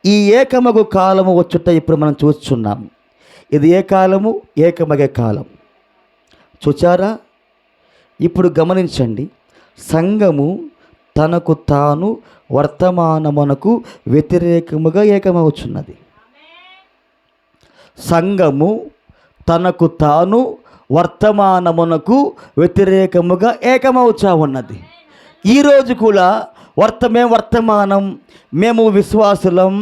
ఈ ఏకమగు కాలము వచ్చుట ఇప్పుడు మనం చూస్తున్నాం. ఇది ఏ కాలము? ఏకమగే కాలం. చూచారా? ఇప్పుడు గమనించండి, సంఘము తనకు తాను వర్తమానమునకు వ్యతిరేకముగా ఏకమవుచున్నది. సంఘము తనకు తాను వర్తమానమునకు వ్యతిరేకముగా ఏకమవుచా ఉన్నది. ఈరోజు కూడా వర్తమానం, మేము విశ్వాసులం,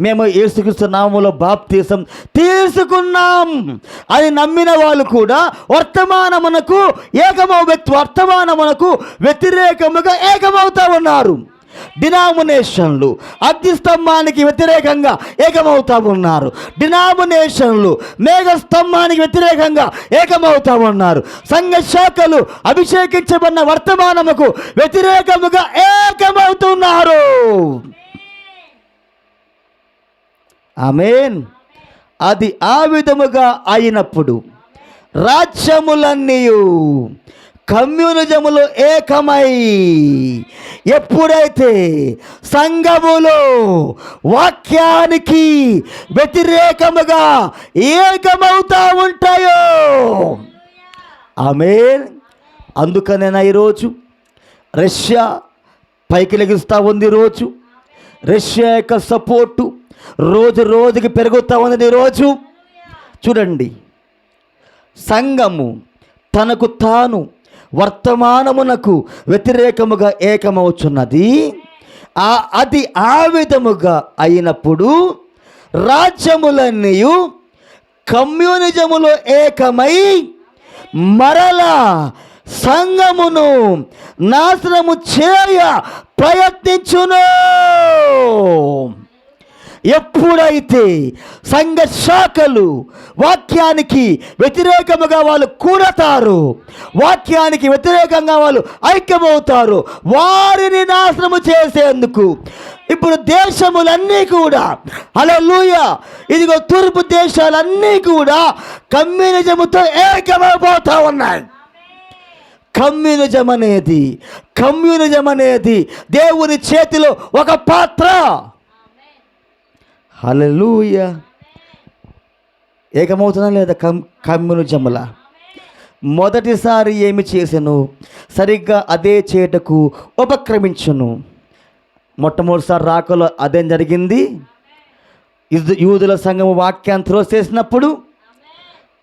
మేము యేసుక్రీస్తు నామములో బాప్తీసం తీసుకున్నాం అని నమ్మిన వాళ్ళు కూడా వర్తమానమునకు వ్యతిరేకముగా ఏకమవుతా ఉన్నారు. డినామినేషన్లు అగ్నిస్తంభానికి వ్యతిరేకంగా ఏకమవుతా ఉన్నారు. డినామినేషన్లు మేఘస్తంభానికి వ్యతిరేకంగా ఏకమవుతా ఉన్నారు. సంఘ శాఖలు అభిషేకించబడిన వర్తమానముకు వ్యతిరేకముగా ఏకమవుతున్నారు. ఆమేన్. అది ఆ విధముగా అయినప్పుడు రాజ్యములన్నీ కమ్యూనిజములో ఏకమై ఎప్పుడైతే సంఘములో వాక్యానికి వ్యతిరేకముగా ఏకమవుతా ఉంటాయో, ఆమేన్. అందుకనేనా ఈరోజు రష్యా పైకి లెగిస్తూ ఉంది. రోజు రష్యా యొక్క సపోర్టు రోజు రోజుకి పెరుగుతూ ఉంది. రోజు చూడండి, సంఘము తనకు తాను వర్తమానమునకు వ్యతిరేకముగా ఏకమవుతున్నది. అది ఆ విధముగా అయినప్పుడు రాజ్యములన్నీ కమ్యూనిజములో ఏకమై మరలా సంఘమును నాశనము చేయ ప్రయత్నించును. ఎప్పుడైతే సంఘ శాఖలు వాక్యానికి వ్యతిరేకముగా వాళ్ళు కూడతారు, వాక్యానికి వ్యతిరేకంగా వాళ్ళు ఐక్యమవుతారు, వారిని నాశనము చేసేందుకు ఇప్పుడు దేశములన్నీ కూడా, హల్లెలూయా, ఇదిగో తూర్పు దేశాలన్నీ కూడా కమ్యూనిజముతో ఏకమైపోతా ఉన్నాయి. కమ్యూనిజం అనేది దేవుని చేతిలో ఒక పాత్ర. హల్లెలూయా. ఏకమవుతున్నా లేదా కమ్యూనిజముల? మొదటిసారి ఏమి చేసెను? సరిగ్గా అదే చేటకు ఉపక్రమించును. మొట్టమొదటిసారి రాకలో అదేం జరిగింది. యూదుల సంఘము వాక్యాన్ని త్రోసేసినప్పుడు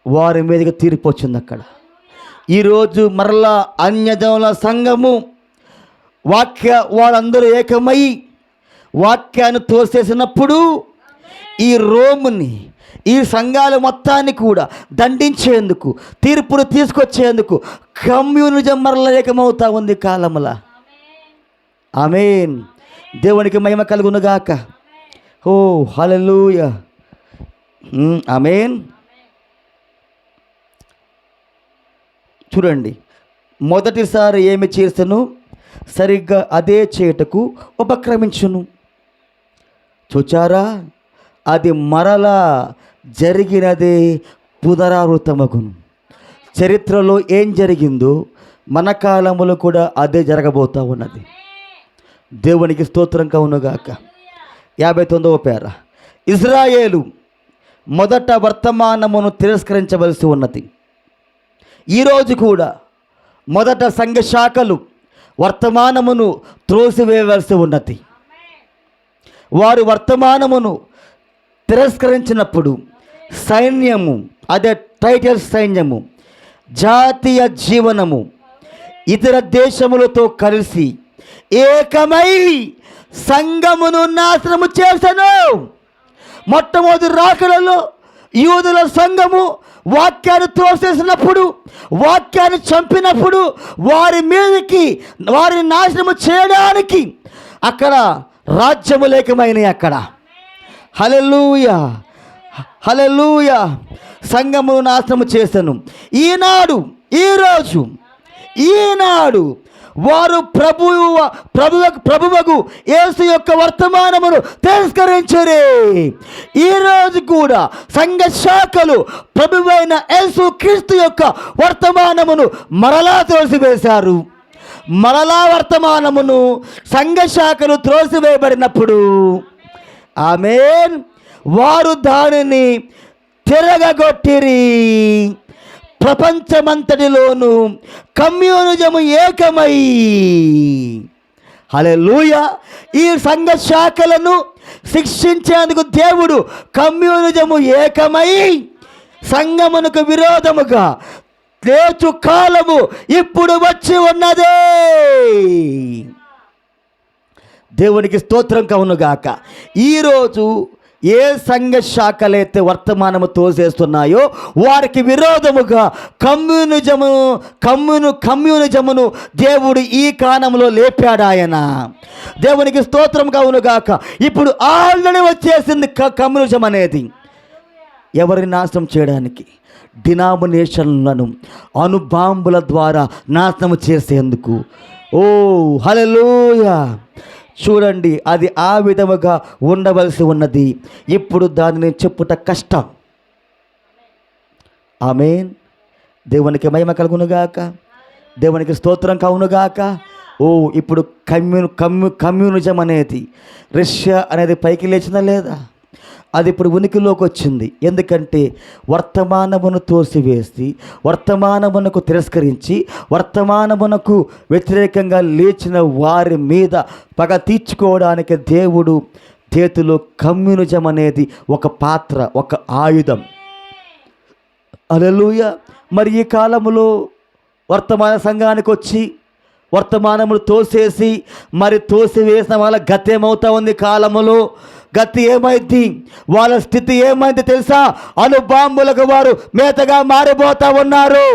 వారి మీదకి తీర్పు వచ్చింది. అక్కడ ఈరోజు మరలా అన్యజనుల సంఘము వాళ్ళందరూ ఏకమై వాక్యాన్ని తోసేసినప్పుడు ఈ రోముని, ఈ సంఘాల మొత్తాన్ని కూడా దండించేందుకు, తీర్పును తీసుకొచ్చేందుకు కమ్యూనిజం మరలా ఏకమవుతా ఉంది కాలములా. ఆమేన్. దేవునికి మహిమ కలుగునుగాక. ఓ హల్లెలూయా. ఆమేన్. చూడండి, మొదటిసారి ఏమి చేసెను? సరిగ్గా అదే చేటకు ఉపక్రమించును. చూచారా, అది మరలా జరిగినదే పునరావృతమగును. చరిత్రలో ఏం జరిగిందో మన కాలంలో కూడా అదే జరగబోతూ ఉన్నది. దేవునికి స్తోత్రం కలుగునుగాక. 59వ పేర. ఇజ్రాయేలు మొదట వర్తమానమును తిరస్కరించవలసి ఉన్నది. ఈరోజు కూడా మొదట సంఘ శాఖలు వర్తమానమును త్రోసివేయవలసి ఉన్నది. వారు వర్తమానమును తిరస్కరించినప్పుడు సైన్యము, అదే టైటల్ సైన్యము, జాతీయ జీవనము ఇతర దేశములతో కలిసి ఏకమై సంఘమును నాశనము చేసెను. మొట్టమొదటి రాకలలో యూదుల సంఘము వాక్యాన్ని తోసేసినప్పుడు, వాక్యాన్ని చంపినప్పుడు వారిని నాశనము చేయడానికి అక్కడ రాజ్యములు ఏకమైనవి. అక్కడ హల్లెలూయా, హల్లెలూయా. సంఘమును నాశనము చేసెను. ఈనాడు వారు ప్రభువకు యేసు యొక్క వర్తమానమును తిరస్కరించరే. ఈరోజు కూడా సంఘ శాఖలు ప్రభువైన యేసు క్రీస్తు యొక్క వర్తమానమును మరలా త్రోసివేశారు. మరలా వర్తమానమును సంఘ శాఖలు త్రోసివేయబడినప్పుడు, ఆమేన్, వారు దానిని తిరగగొట్టిరి. ప్రపంచమంతటిలోనూ కమ్యూనిజము ఏకమై, హల్లెలూయా, ఈ సంఘ శాఖలను శిక్షించేందుకు దేవుడు కమ్యూనిజము ఏకమై సంఘమునకు విరోధముగా లేచు కాలము ఇప్పుడు వచ్చి ఉన్నదే. దేవునికి స్తోత్రం కలుగునుగాక. ఈరోజు ఏ సంఘ శాఖలైతే వర్తమానము తోసేస్తున్నాయో వారికి విరోధముగా కమ్యూనిజమును దేవుడు ఈ కాలంలో లేపాడు ఆయన. దేవునికి స్తోత్రం కలుగునుగాక. ఇప్పుడు ఆల్రెడీ వచ్చేసింది కమ్యూనిజం అనేది. ఎవరిని నాశనం చేయడానికి? డినామినేషన్లను అణుబాంబుల ద్వారా నాశనం చేసేందుకు. ఓ హల్లెలూయా. చూడండి, అది ఆ విధముగా ఉండవలసి ఉన్నది. ఇప్పుడు దానిని చెప్పుట కష్టం. ఆమేన్. దేవునికి మహిమ కలుగునుగాక, దేవునికి స్తోత్రం కలుగునుగాక. ఇప్పుడు కమ్యూనిజం అనేది, రష్యా అనేది పైకి లేచిందా లేదా? అది ఇప్పుడు ఉనికిలోకి వచ్చింది. ఎందుకంటే వర్తమానమును తోసివేసి, వర్తమానమునకు తిరస్కరించి, వర్తమానమునకు వ్యతిరేకంగా లేచిన వారి మీద పగ తీర్చుకోవడానికి దేవుడు చేతిలో కమ్యూనిజం అనేది ఒక పాత్ర, ఒక ఆయుధం. హల్లెలూయా. మరి ఈ కాలములో వర్తమాన సంఘానికి వచ్చి వర్తమానములు తోసేసి, మరి తోసివేసిన వాళ్ళ గతి ఏమవుతా ఉంది? కాలములో గతి ఏమైంది? వాళ్ళ స్థితి ఏమైంది తెలుసా? అణుబాంబులకు వారు మేతగా మారబోతా ఉన్నారు.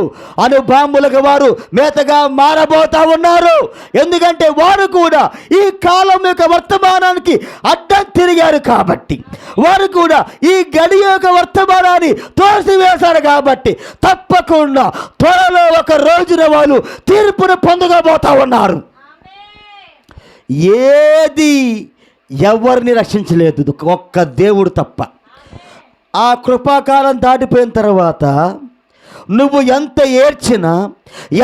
అణుబాంబులకు వారు మేతగా మారబోతా ఉన్నారు. ఎందుకంటే వారు కూడా ఈ కాలం యొక్క వర్తమానానికి అడ్డం తిరిగారు కాబట్టి, వారు కూడా ఈ గడి యొక్క వర్తమానాన్ని తోసివేశారు కాబట్టి, తప్పకుండా త్వరలో ఒక రోజున వాళ్ళు తీర్పును పొందబోతా ఉన్నారు. ఏది ఎవరిని రక్షించలేదు, ఒక్క దేవుడు తప్ప. ఆ కృపాకాలం దాటిపోయిన తర్వాత నువ్వు ఎంత ఏడ్చినా,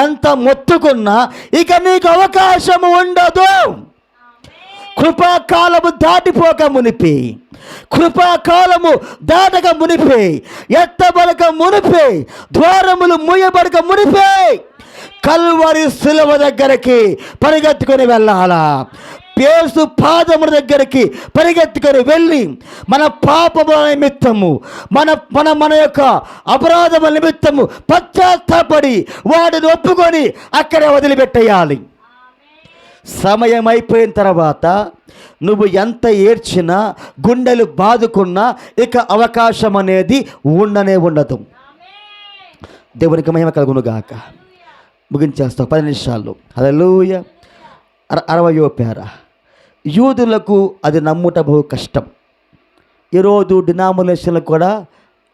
ఎంత మొత్తుకున్నా ఇక నీకు అవకాశం ఉండదు. కృపాకాలము దాటిపోక మునిపి, కృపాకాలము దాటక మునిపే, ఎత్తబడక మునిపే, ద్వారములు మూయబడక మునిపే కల్వరి శిలువ దగ్గరికి పరిగెత్తుకొని వెళ్ళాలా? యేసు పాదముల దగ్గరికి పరిగెత్తుకొని వెళ్ళి మన పాపముల నిమిత్తము, మన యొక్క అపరాధముల నిమిత్తము పశ్చాత్తాపడి వాటిని ఒప్పుకొని అక్కడే వదిలిపెట్టేయాలి. సమయం అయిపోయిన తర్వాత నువ్వు ఎంత ఏడ్చినా, గుండెలు బాదుకున్నా ఇక అవకాశం అనేది ఉండనే ఉండదు. దేవునికి మహిమ కలుగునుగాక. ముగించేస్తాం 10 నిమిషాల్లో. హల్లెలూయా. 60వ పేర. యూదులకు అది నమ్ముట బహు కష్టం. ఈరోజు డినామినేషన్లకు కూడా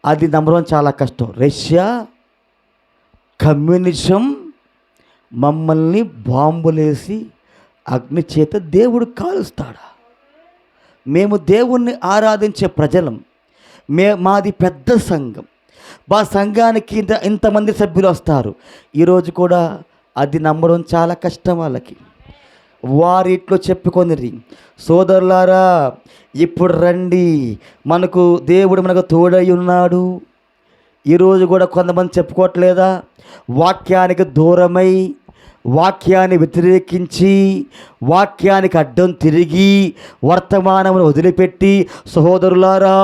అది నమ్మడం చాలా కష్టం. రష్యా, కమ్యూనిజం మమ్మల్ని బాంబులేసి అగ్ని చేత దేవుడు కాలుస్తాడా? మేము దేవుణ్ణి ఆరాధించే ప్రజలం. మాది పెద్ద సంఘం. మా సంఘానికి ఇంతమంది సభ్యులు వస్తారు. ఈరోజు కూడా అది నమ్మడం చాలా కష్టం వాళ్ళకి. వారిట్లో చెప్పుకొనిరి, సోదరులారా ఇప్పుడు రండి, దేవుడు మనకు తోడై ఉన్నాడు. ఈరోజు కూడా కొంతమంది చెప్పుకోవట్లేదా? వాక్యానికి దూరమై, వాక్యాన్ని వ్యతిరేకించి, వాక్యానికి అడ్డం తిరిగి, వర్తమానమును వదిలిపెట్టి, సహోదరులారా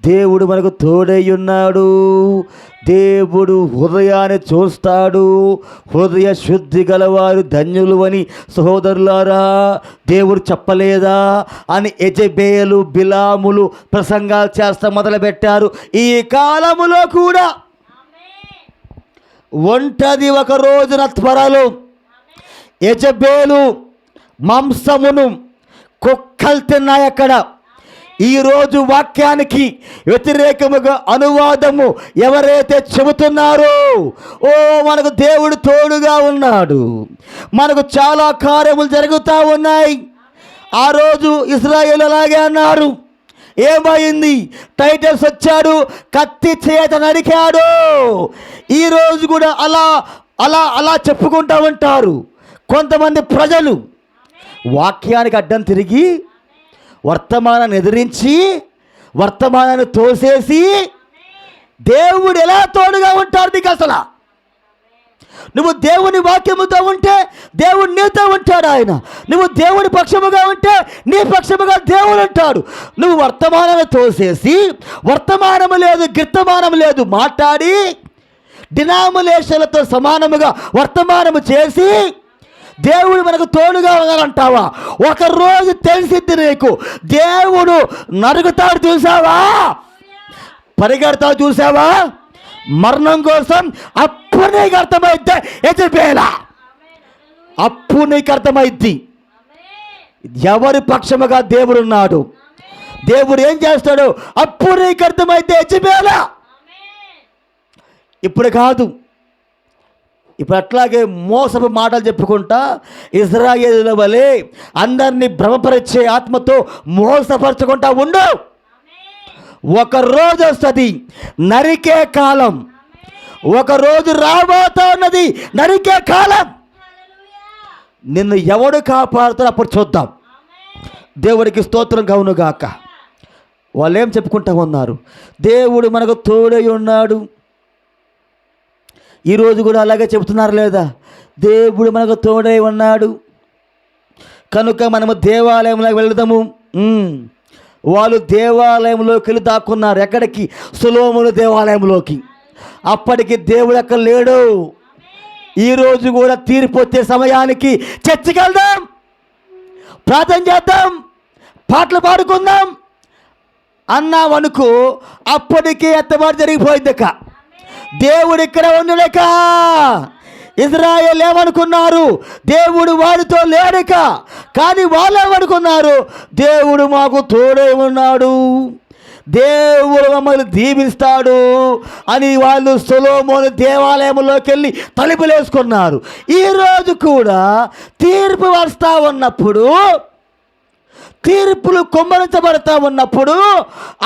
దేవుడు మనకు తోడై ఉన్నాడు, దేవుడు హృదయాన్ని చూస్తాడు, హృదయ శుద్ధి గలవారు ధన్యులు అని సహోదరులారా దేవుడు చెప్పలేదా అని యెజెబెలు, బిలాములు ప్రసంగాలు చేస్తా మొదలుపెట్టారు. ఈ కాలములో కూడా ఒంటది ఒక రోజున త్వరలో యెజెబెలు మాంసమును కుక్కలు తిన్నాయి అక్కడ. ఈరోజు వాక్యానికి వ్యతిరేకముగా అనువాదము ఎవరైతే చెబుతున్నారో, మనకు దేవుడు తోడుగా ఉన్నాడు, మనకు చాలా కార్యములు జరుగుతూ ఉన్నాయి. ఆ రోజు ఇశ్రాయేలు అలాగే అన్నారు. ఏమైంది? టైటస్ వచ్చాడు, కత్తి చేత నరికాడు. ఈరోజు కూడా అలా అలా అలా చెప్పుకుంటూ ఉంటారు కొంతమంది ప్రజలు. వాక్యానికి అడ్డం తిరిగి, వర్తమానాన్ని ఎదిరించి, వర్తమానాన్ని తోసేసి దేవుడు ఎలా తోడుగా ఉంటాడు నీకు? అసలు నువ్వు దేవుని వాక్యముతో ఉంటే దేవుడు నీతో ఉంటాడు. ఆయన నువ్వు దేవుని పక్షముగా ఉంటే నీ పక్షముగా దేవుడు ఉంటాడు. నువ్వు వర్తమానాన్ని తోసేసి, వర్తమానము లేదు గిర్తమానము లేదు మాట్లాడి, డినామినేషన్లతో సమానముగా వర్తమానము చేసి దేవుడు మనకు తోడుగా ఉన్నారంటావా? ఒకరోజు తెలిసిద్ది నీకు, దేవుడు నరుగుతాడు చూసావా, పరిగెడతాడు చూసావా మరణం కోసం. అప్పుడు నీకు అర్థమైద్ది యెజెబెలా, అప్పుడు నీకు అర్థమైద్ది ఎవరి పక్షముగా దేవుడు ఉన్నాడు, దేవుడు ఏం చేస్తాడు. అప్పుడు నీకు అర్థమైద్ది యెజెబెలా. ఇప్పుడు కాదు, ఇప్పుడు అట్లాగే మోసపు మాటలు చెప్పుకుంటా ఇశ్రాయేలుల వలె అందరినీ భ్రమపరిచే ఆత్మతో మోసపరచుకుంటా ఉండు. ఒక రోజు వస్తుంది నరికే కాలం, ఒక రోజు రాబోతా ఉన్నది నరికే కాలం. నిన్ను ఎవడు కాపాడుతారో అప్పుడు చూద్దాం. దేవుడికి స్తోత్రం కలుగునుగాక. వాళ్ళు ఏం చెప్పుకుంటా ఉన్నారు? దేవుడు మనకు తోడై ఉన్నాడు. ఈరోజు కూడా అలాగే చెబుతున్నారు లేదా? దేవుడు మనకు తోడై ఉన్నాడు కనుక మనము దేవాలయంలోకి వెళదాము. వాళ్ళు దేవాలయంలోకి వెళ్ళి దాక్కున్నారు. ఎక్కడికి? సొలొమోను దేవాలయంలోకి. అప్పటికి దేవుడు అక్కడ లేడు. ఈరోజు కూడా తీర్పు వచ్చే సమయానికి చర్చికి వెళ్దాం, ప్రార్థన చేద్దాం, పాటలు పాడుకుందాం అన్నావనుకో, అప్పటికే ఎత్తబాటు జరిగిపోయిందిక. దేవుడు ఇక్కడ ఉండలేక ఇజ్రాయేల్ ఏమనుకున్నారు? దేవుడు వాడితో లేడక. కానీ వాళ్ళు ఏమనుకున్నారు? దేవుడు మాకు తోడై ఉన్నాడు, దేవుడు మమ్మల్ని దీవిస్తాడు అని వాళ్ళు సొలొమోను దేవాలయంలోకి వెళ్ళి తలుపులు వేసుకున్నారు. ఈరోజు కూడా తీర్పు వస్తూ ఉన్నప్పుడు, తీర్పులు కుమ్మరించబడతా ఉన్నప్పుడు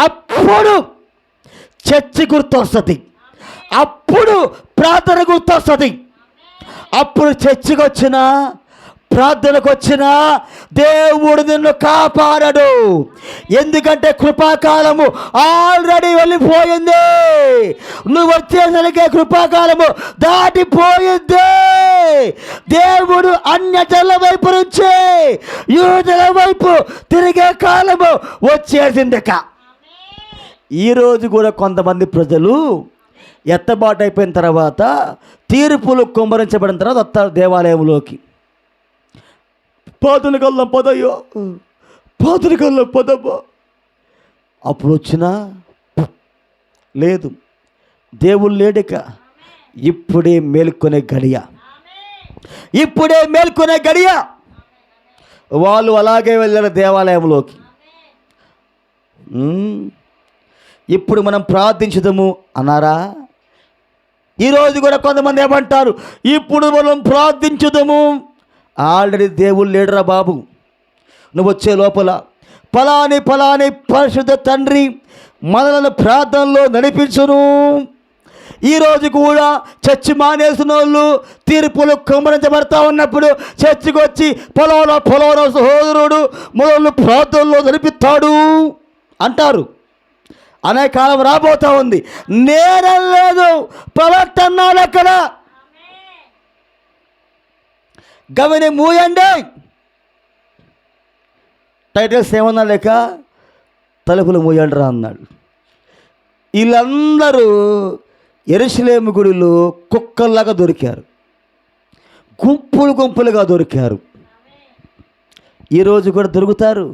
అప్పుడు చర్చి గుర్తొస్తుంది, అప్పుడు ప్రార్థన గుర్తొస్తుంది. అప్పుడు చర్చికి వచ్చినా ప్రార్థనకు వచ్చినా దేవుడు నిన్ను కాపాడడు. ఎందుకంటే కృపాకాలము ఆల్రెడీ వెళ్ళిపోయింది. నువ్వు వచ్చేసరికి కృపాకాలము దాటిపోయింది. దేవుడు అన్యజనుల వైపు నుంచి యూదుల వైపు తిరిగే కాలము వచ్చేసిందిక. ఈరోజు కూడా కొంతమంది ప్రజలు ఎత్తబాటు అయిపోయిన తర్వాత, తీర్పులు కుమ్మరించబడిన తర్వాత వస్తారు దేవాలయంలోకి. పాదులకల్లా పదయ్యో, పాదులకల్లా పదమ్మా. అప్పుడు వచ్చినా లేదు, దేవుడు లేడిక. ఇప్పుడే మేల్కొనే గడియ, ఇప్పుడే మేల్కొనే గడియ. వాళ్ళు అలాగే వెళ్ళారు దేవాలయంలోకి. ఇప్పుడు మనం ప్రార్థించుదాము అన్నారా? ఈరోజు కూడా కొంతమంది ఏమంటారు? ఇప్పుడు మనం ప్రార్థించుదాము. ఆల్రెడీ దేవుడు లేడురా బాబు. నువ్వు వచ్చే లోపల ఫలాని పరిశుద్ధ తండ్రి మనలను ప్రార్థనలో నడిపించును. ఈరోజు కూడా చర్చి మానేసిన వాళ్ళు తీర్పులు కుమ్మరించబడతా ఉన్నప్పుడు చర్చికి వచ్చి ఫలానా సహోదరుడు మనల్ని ప్రార్థనలో నడిపిస్తాడు అంటారు. అనే కాలం రాబోతా ఉంది. నేరం లేదు, ప్రవక్త అన్నాడు అక్కడ. గవిని మూయండి. టైటిల్స్ ఏమన్నా లేక తలుపులు మూయండి రా అన్నాడు. వీళ్ళందరూ యెరూషలేము గుడిలో కుక్కల్లాగా దొరికారు, గుంపులుగా దొరికారు. ఈరోజు కూడా దొరుకుతారు,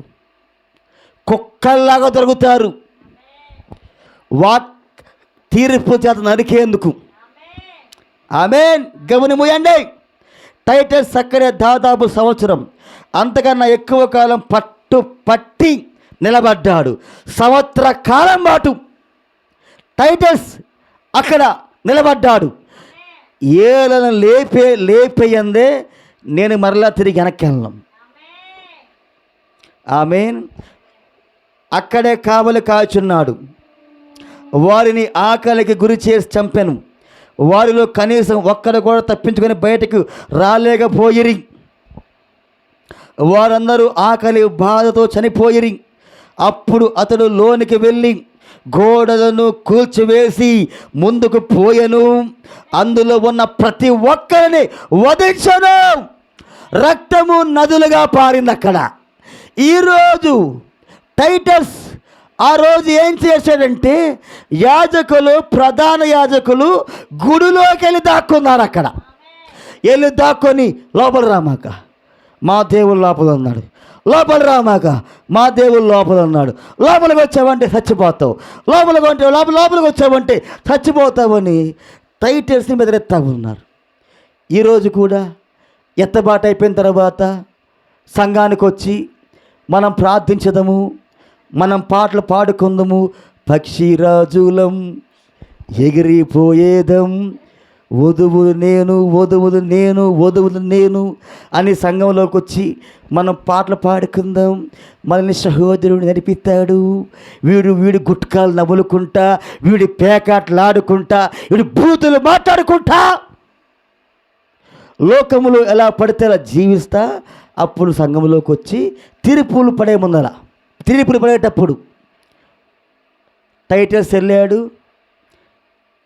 కుక్కల్లాగా దొరుకుతారు. తీర్పు చేత నరికేందుకు. ఆమేన్. గమని మూయండి. టైటస్ అక్కడే దాదాపు సంవత్సరం అంతకన్నా ఎక్కువ కాలం పట్టి నిలబడ్డాడు. సంవత్సర కాలం పాటు టైటస్ అక్కడ నిలబడ్డాడు. ఏళ్ళను లేపేయందే నేను మరలా తిరిగి వెనక్కి వెళ్ళను. ఆమేన్. అక్కడే కావలి కాచున్నాడు. వారిని ఆకలికి గురి చేసి చంపెను. వారిలో కనీసం ఒక్కడు కూడా తప్పించుకొని బయటకు రాలేకపోయిరి. వారందరూ ఆకలి బాధతో చనిపోయిరి. అప్పుడు అతడు లోనికి వెళ్ళి గోడలను కూల్చివేసి ముందుకు పోయెను. అందులో ఉన్న ప్రతి ఒక్కరిని వధించెను. రక్తము నదులుగా పారింది అక్కడ. ఈరోజు టైటస్ ఆ రోజు ఏం చేశాడంటే, యాజకులు, ప్రధాన యాజకులు గుడిలోకి వెళ్ళి దాక్కున్నారు. అక్కడ వెళ్ళి దాక్కొని లోపల రామాక మా దేవుడు లోపల ఉన్నాడు, లోపల రామాక మా దేవుడు లోపల ఉన్నాడు, లోపలికి వచ్చావంటే చచ్చిపోతావు, లోపలికి వచ్చావంటే చచ్చిపోతావని టైటస్ని బెదిరిస్తా ఉన్నారు. ఈరోజు కూడా ఎత్తబాటు అయిపోయిన తర్వాత సంఘానికి వచ్చి మనం ప్రార్థించదము, మనం పాటలు పాడుకుందాము. పక్షిరాజులం ఎగిరిపోయేదం వధువులు నేను, వధువులు నేను, వధువులు నేను అని సంఘంలోకి వచ్చి మనం పాటలు పాడుకుందాం. మనల్ని సహోదరుడు నడిపిస్తాడు. వీడు గుట్కాలు నవ్వులుకుంటా, వీడి పేకాటలాడుకుంటా, వీడి బూతులు మాట్లాడుకుంటా లోకములో ఎలా పడితే అలా జీవిస్తా. అప్పుడు సంఘంలోకి వచ్చి తీర్పులు పడే ముందర, తీర్పులు పడేటప్పుడు టైటల్స్ వెళ్ళాడు,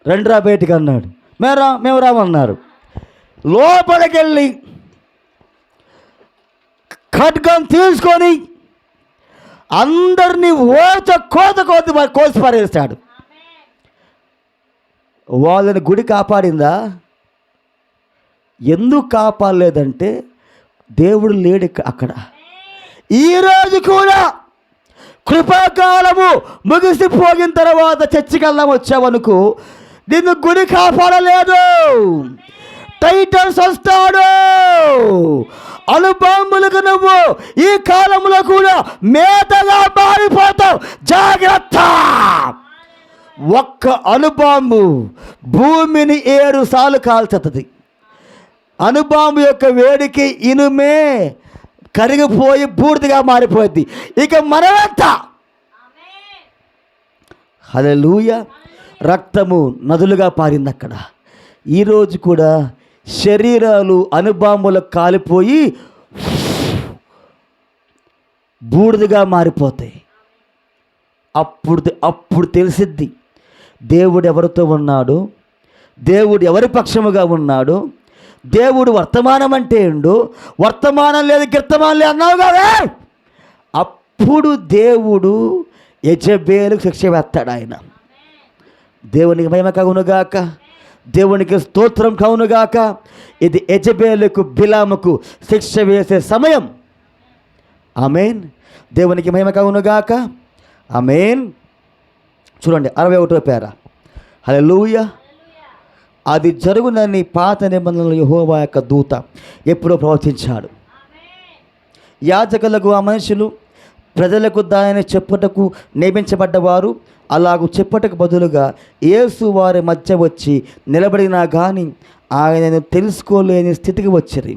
రండ్రా బయటికి అన్నాడు, మేము రామన్నారు. లోపలికెళ్ళి ఖడ్గం తీసుకొని అందరినీ కోసి పారేస్తాడు. వాళ్ళని గుడి కాపాడిందా? ఎందుకు కాపాడలేదంటే దేవుడు లేడు అక్కడ. ఈరోజు కూడా కృపాకాలము ముగిసిపోయిన తర్వాత చర్చికి వెళ్దాం వచ్చావనుకో, నిన్ను గుడి కాపాడలేదు. టైటల్స్ వస్తాడు, అణుబాంబులకు నువ్వు ఈ కాలంలో కూడా మేతగా మారిపోతావు. జాగ్రత్త. ఒక్క అణుబాంబు భూమిని 7 సార్లు కాల్చుతుంది. అణుబాంబు యొక్క వేడికి ఇనుమే కరిగిపోయి బూడిదగా మారిపోద్ది. ఇక మనమంతా హల్లెలూయా రక్తము నదులుగా పారింది అక్కడ. ఈరోజు కూడా శరీరాలు అణుబాంబులకు కాలిపోయి బూడిదగా మారిపోతాయి. అప్పుడు తెలిసిద్ది దేవుడు ఎవరితో ఉన్నాడు, దేవుడు ఎవరి పక్షముగా ఉన్నాడు, దేవుడు వర్తమానం అంటే ఏండు. వర్తమానం లేదు గిర్తమానం లేదు అన్నావు కదా, అప్పుడు దేవుడు యెజబేలుకు శిక్ష వేస్తాడు. ఆయన దేవునికి మహిమ కలుగునుగాక, దేవునికి స్తోత్రం కలుగునుగాక. ఇది యెజబేలుకు బిలాముకు శిక్ష వేసే సమయం. ఆమేన్. దేవునికి మహిమ కలుగునుగాక. ఆమేన్. చూడండి 61వ పేర. హల్లెలూయా. అది జరుగునని పాత నిబంధనలు యెహోవా యొక్క దూత ఎప్పుడో ప్రవచించాడు. యాజకులకు ఆ మనుషులు ప్రజలకు దానిని చెప్పుటకు నియమించబడ్డవారు అలాగూ చెప్పుటకు బదులుగా యేసు వారి మధ్య వచ్చి నిలబడినా కానీ ఆయనను తెలుసుకోలేని స్థితికి వచ్చిరి.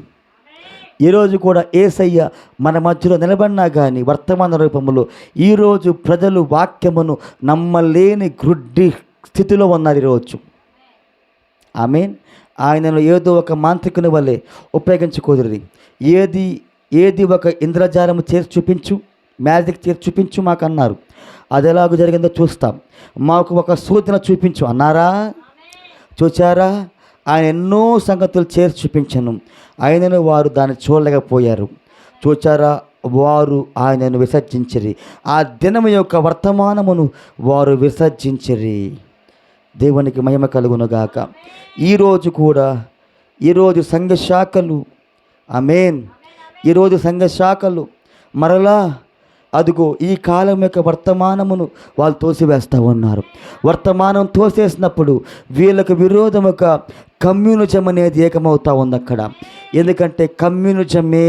ఈరోజు కూడా యేసయ్య మన మధ్యలో నిలబడినా కానీ వర్తమాన రూపంలో ఈరోజు ప్రజలు వాక్యమును నమ్మలేని గ్రుడ్డి స్థితిలో ఉన్నారు ఈరోజు. ఆమేన్. ఆయనను ఏదో ఒక మాంత్రికుని వల్లే ఉపయోగించుకోదురి. ఏది ఒక ఇంద్రజాలము చేసి చూపించు, మ్యాజిక్ చేసి చూపించు మాకు అన్నారు. అది ఎలాగో జరిగిందో చూస్తాం. మాకు ఒక సూచన చూపించు అన్నారా? చూచారా? ఆయన ఎన్నో సంగతులు చేసి చూపించను, ఆయనను వారు దాన్ని చూడలేకపోయారు. చూచారా? వారు ఆయనను విసర్జించిరి. ఆ దినము యొక్క వర్తమానమును వారు విసర్జించిరి. దేవునికి మహిమ కలుగునుగాక. ఈరోజు కూడా ఈరోజు సంఘ శాఖలు, ఆమేన్, ఈరోజు సంఘ శాఖలు మరలా అదిగో ఈ కాలం యొక్క వర్తమానమును వాళ్ళు తోసివేస్తూ ఉన్నారు. వర్తమానం తోసేసినప్పుడు వీళ్ళకు విరోధముగా కమ్యూనిజం అనేది ఏకమవుతూ ఉంది అక్కడ. ఎందుకంటే కమ్యూనిజమే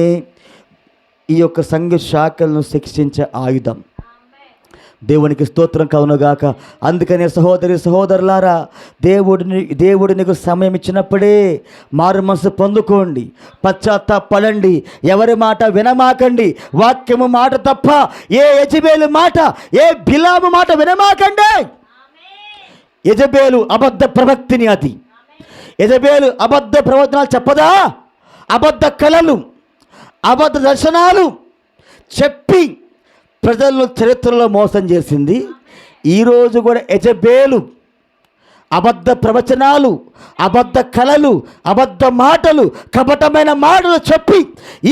ఈ యొక్క సంఘ శాఖలను శిక్షించే ఆయుధం. దేవునికి స్తోత్రం కలుగునుగాక. అందుకనే సహోదరులారా, దేవుడు నీకు సమయం ఇచ్చినప్పుడే మారు మనసు పొందుకోండి, పశ్చాత్తాపడండి, ఎవరి మాట వినమాకండి. వాక్యము మాట తప్ప ఏ యెజబేలు మాట, ఏ బిలాము మాట వినమాకండి. యెజబేలు అబద్ధ ప్రవక్తిని. అది యెజబేలు అబద్ధ ప్రవచనాలు చెప్పదా? అబద్ధ కళలు, అబద్ధ దర్శనాలు చెప్పి ప్రజలను చరిత్రలో మోసం చేసింది. ఈరోజు కూడా యెజబేలు అబద్ధ ప్రవచనాలు, అబద్ధ కళలు, అబద్ధ మాటలు, కపటమైన మాటలు చెప్పి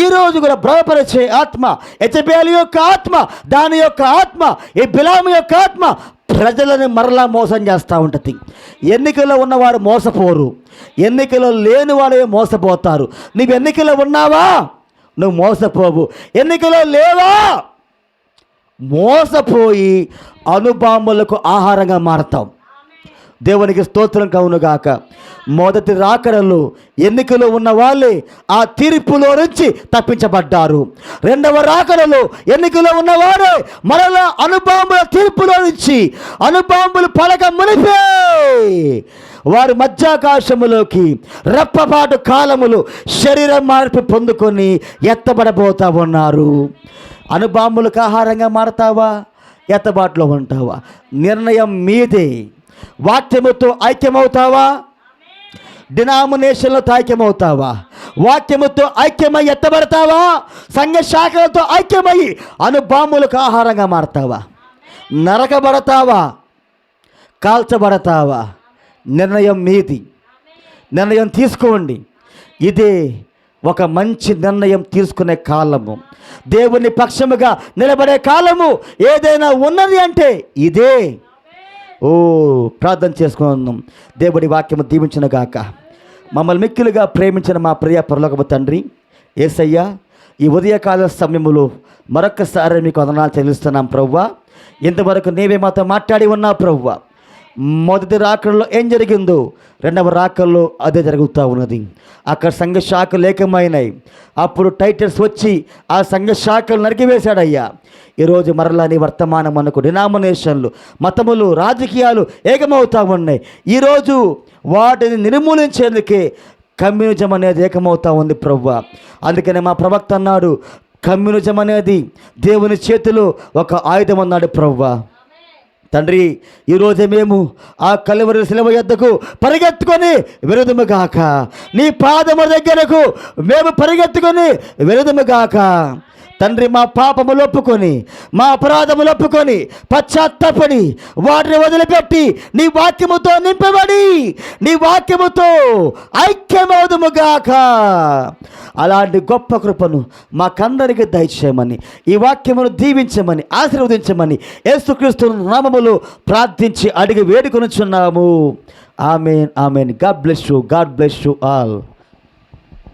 ఈరోజు కూడా భ్రమపరిచే ఆత్మ, యెజబేలు యొక్క ఆత్మ, దాని యొక్క ఆత్మ, ఈ బిలాము యొక్క ఆత్మ ప్రజలను మరలా మోసం చేస్తూ ఉంటుంది. ఎన్నికల్లో ఉన్నవారు మోసపోరు, ఎన్నికలో లేని వాడే మోసపోతారు. నువ్వు ఎన్నికలో ఉన్నావా? నువ్వు మోసపోవు. ఎన్నికలో లేవా? మోసపోయి అణుబాంబులకు ఆహారంగా మారతాం. దేవునికి స్తోత్రం కలుగునుగాక. మొదటి రాకడలో ఎన్నికలో ఉన్న వాళ్ళే ఆ తీర్పులో నుంచి తప్పించబడ్డారు. రెండవ రాకడలో ఎన్నికలో ఉన్నవారే మరలా అణుబాంబుల తీర్పులో నుంచి, అణుబాంబులు పడక మునిపే వారు మధ్యాకాశములోకి రెప్పపాటు కాలములు శరీర మార్పు పొందుకొని ఎత్తబడబోతా ఉన్నారు. అణుబాంబులకు ఆహారంగా మారతావా, ఎత్తబాటులో ఉంటావా? నిర్ణయం మీదే. వాక్యముతో ఐక్యమవుతావా, డినామినేషన్లతో ఐక్యమవుతావా? వాక్యముతో ఐక్యమై ఎత్తబడతావా, సంఘ శాఖలతో ఐక్యమై అణుబాంబులకు ఆహారంగా మారతావా? నరకబడతావా, కాల్చబడతావా? నిర్ణయం మీది. నిర్ణయం తీసుకోండి. ఇదే ఒక మంచి నిర్ణయం తీసుకునే కాలము, దేవుని పక్షముగా నిలబడే కాలము ఏదైనా ఉన్నది అంటే ఇదే. ప్రార్థన చేసుకుందాం. దేవుడి వాక్యము దీవించిన గాక. మమ్మల్ని మిక్కిలుగా ప్రేమించిన మా ప్రియ పరలోకపు తండ్రి యేసయ్యా, ఈ ఉదయకాల సమయంలో మరొక్కసారి మీకు వందనాలు చెల్లిస్తున్నాం ప్రభువా. ఇంతవరకు నీవే మాతో మాట్లాడి ఉన్నావు ప్రభువా. మొదటి రాకల్లో ఏం జరిగిందో రెండవ రాకల్లో అదే జరుగుతూ ఉన్నది. అక్కడ సంఘ శాఖలు ఏకమైనాయి. అప్పుడు టైటల్స్ వచ్చి ఆ సంఘ శాఖలు నరికివేశాడయ్యా. ఈరోజు మరలా నీ వర్తమానం మనకు డినామినేషన్లు, మతములు, రాజకీయాలు ఏకమవుతూ ఉన్నాయి. ఈరోజు వాటిని నిర్మూలించేందుకే కమ్యూనిజం అనేది ఏకమవుతూ ఉంది ప్రభువా. అందుకనే మా ప్రవక్త అన్నాడు, కమ్యూనిజం అనేది దేవుని చేతిలో ఒక ఆయుధం అన్నాడు ప్రభువా. తండ్రి, ఈరోజే మేము ఆ కలువరి శిలువ యొద్దకు పరిగెత్తుకొని విరుదముగాక, నీ పాదము దగ్గరకు మేము పరిగెత్తుకొని విరుదముగాక. తండ్రి, మా పాపములు ఒప్పుకొని, మా అపరాధములు ఒప్పుకొని, పశ్చాత్తాపడి వాటిని వదిలిపెట్టి నీ వాక్యముతో నింపబడి నీ వాక్యముతో ఐక్యమవుదుముగాక. అలాంటి గొప్ప కృపను మాకందరికీ దయచేయమని, ఈ వాక్యమును దీవించమని, ఆశీర్వదించమని యేసుక్రీస్తు నామములో ప్రార్థించి అడిగి వేడుకొనుచున్నాము. Amen, amen. God bless you, God bless you all.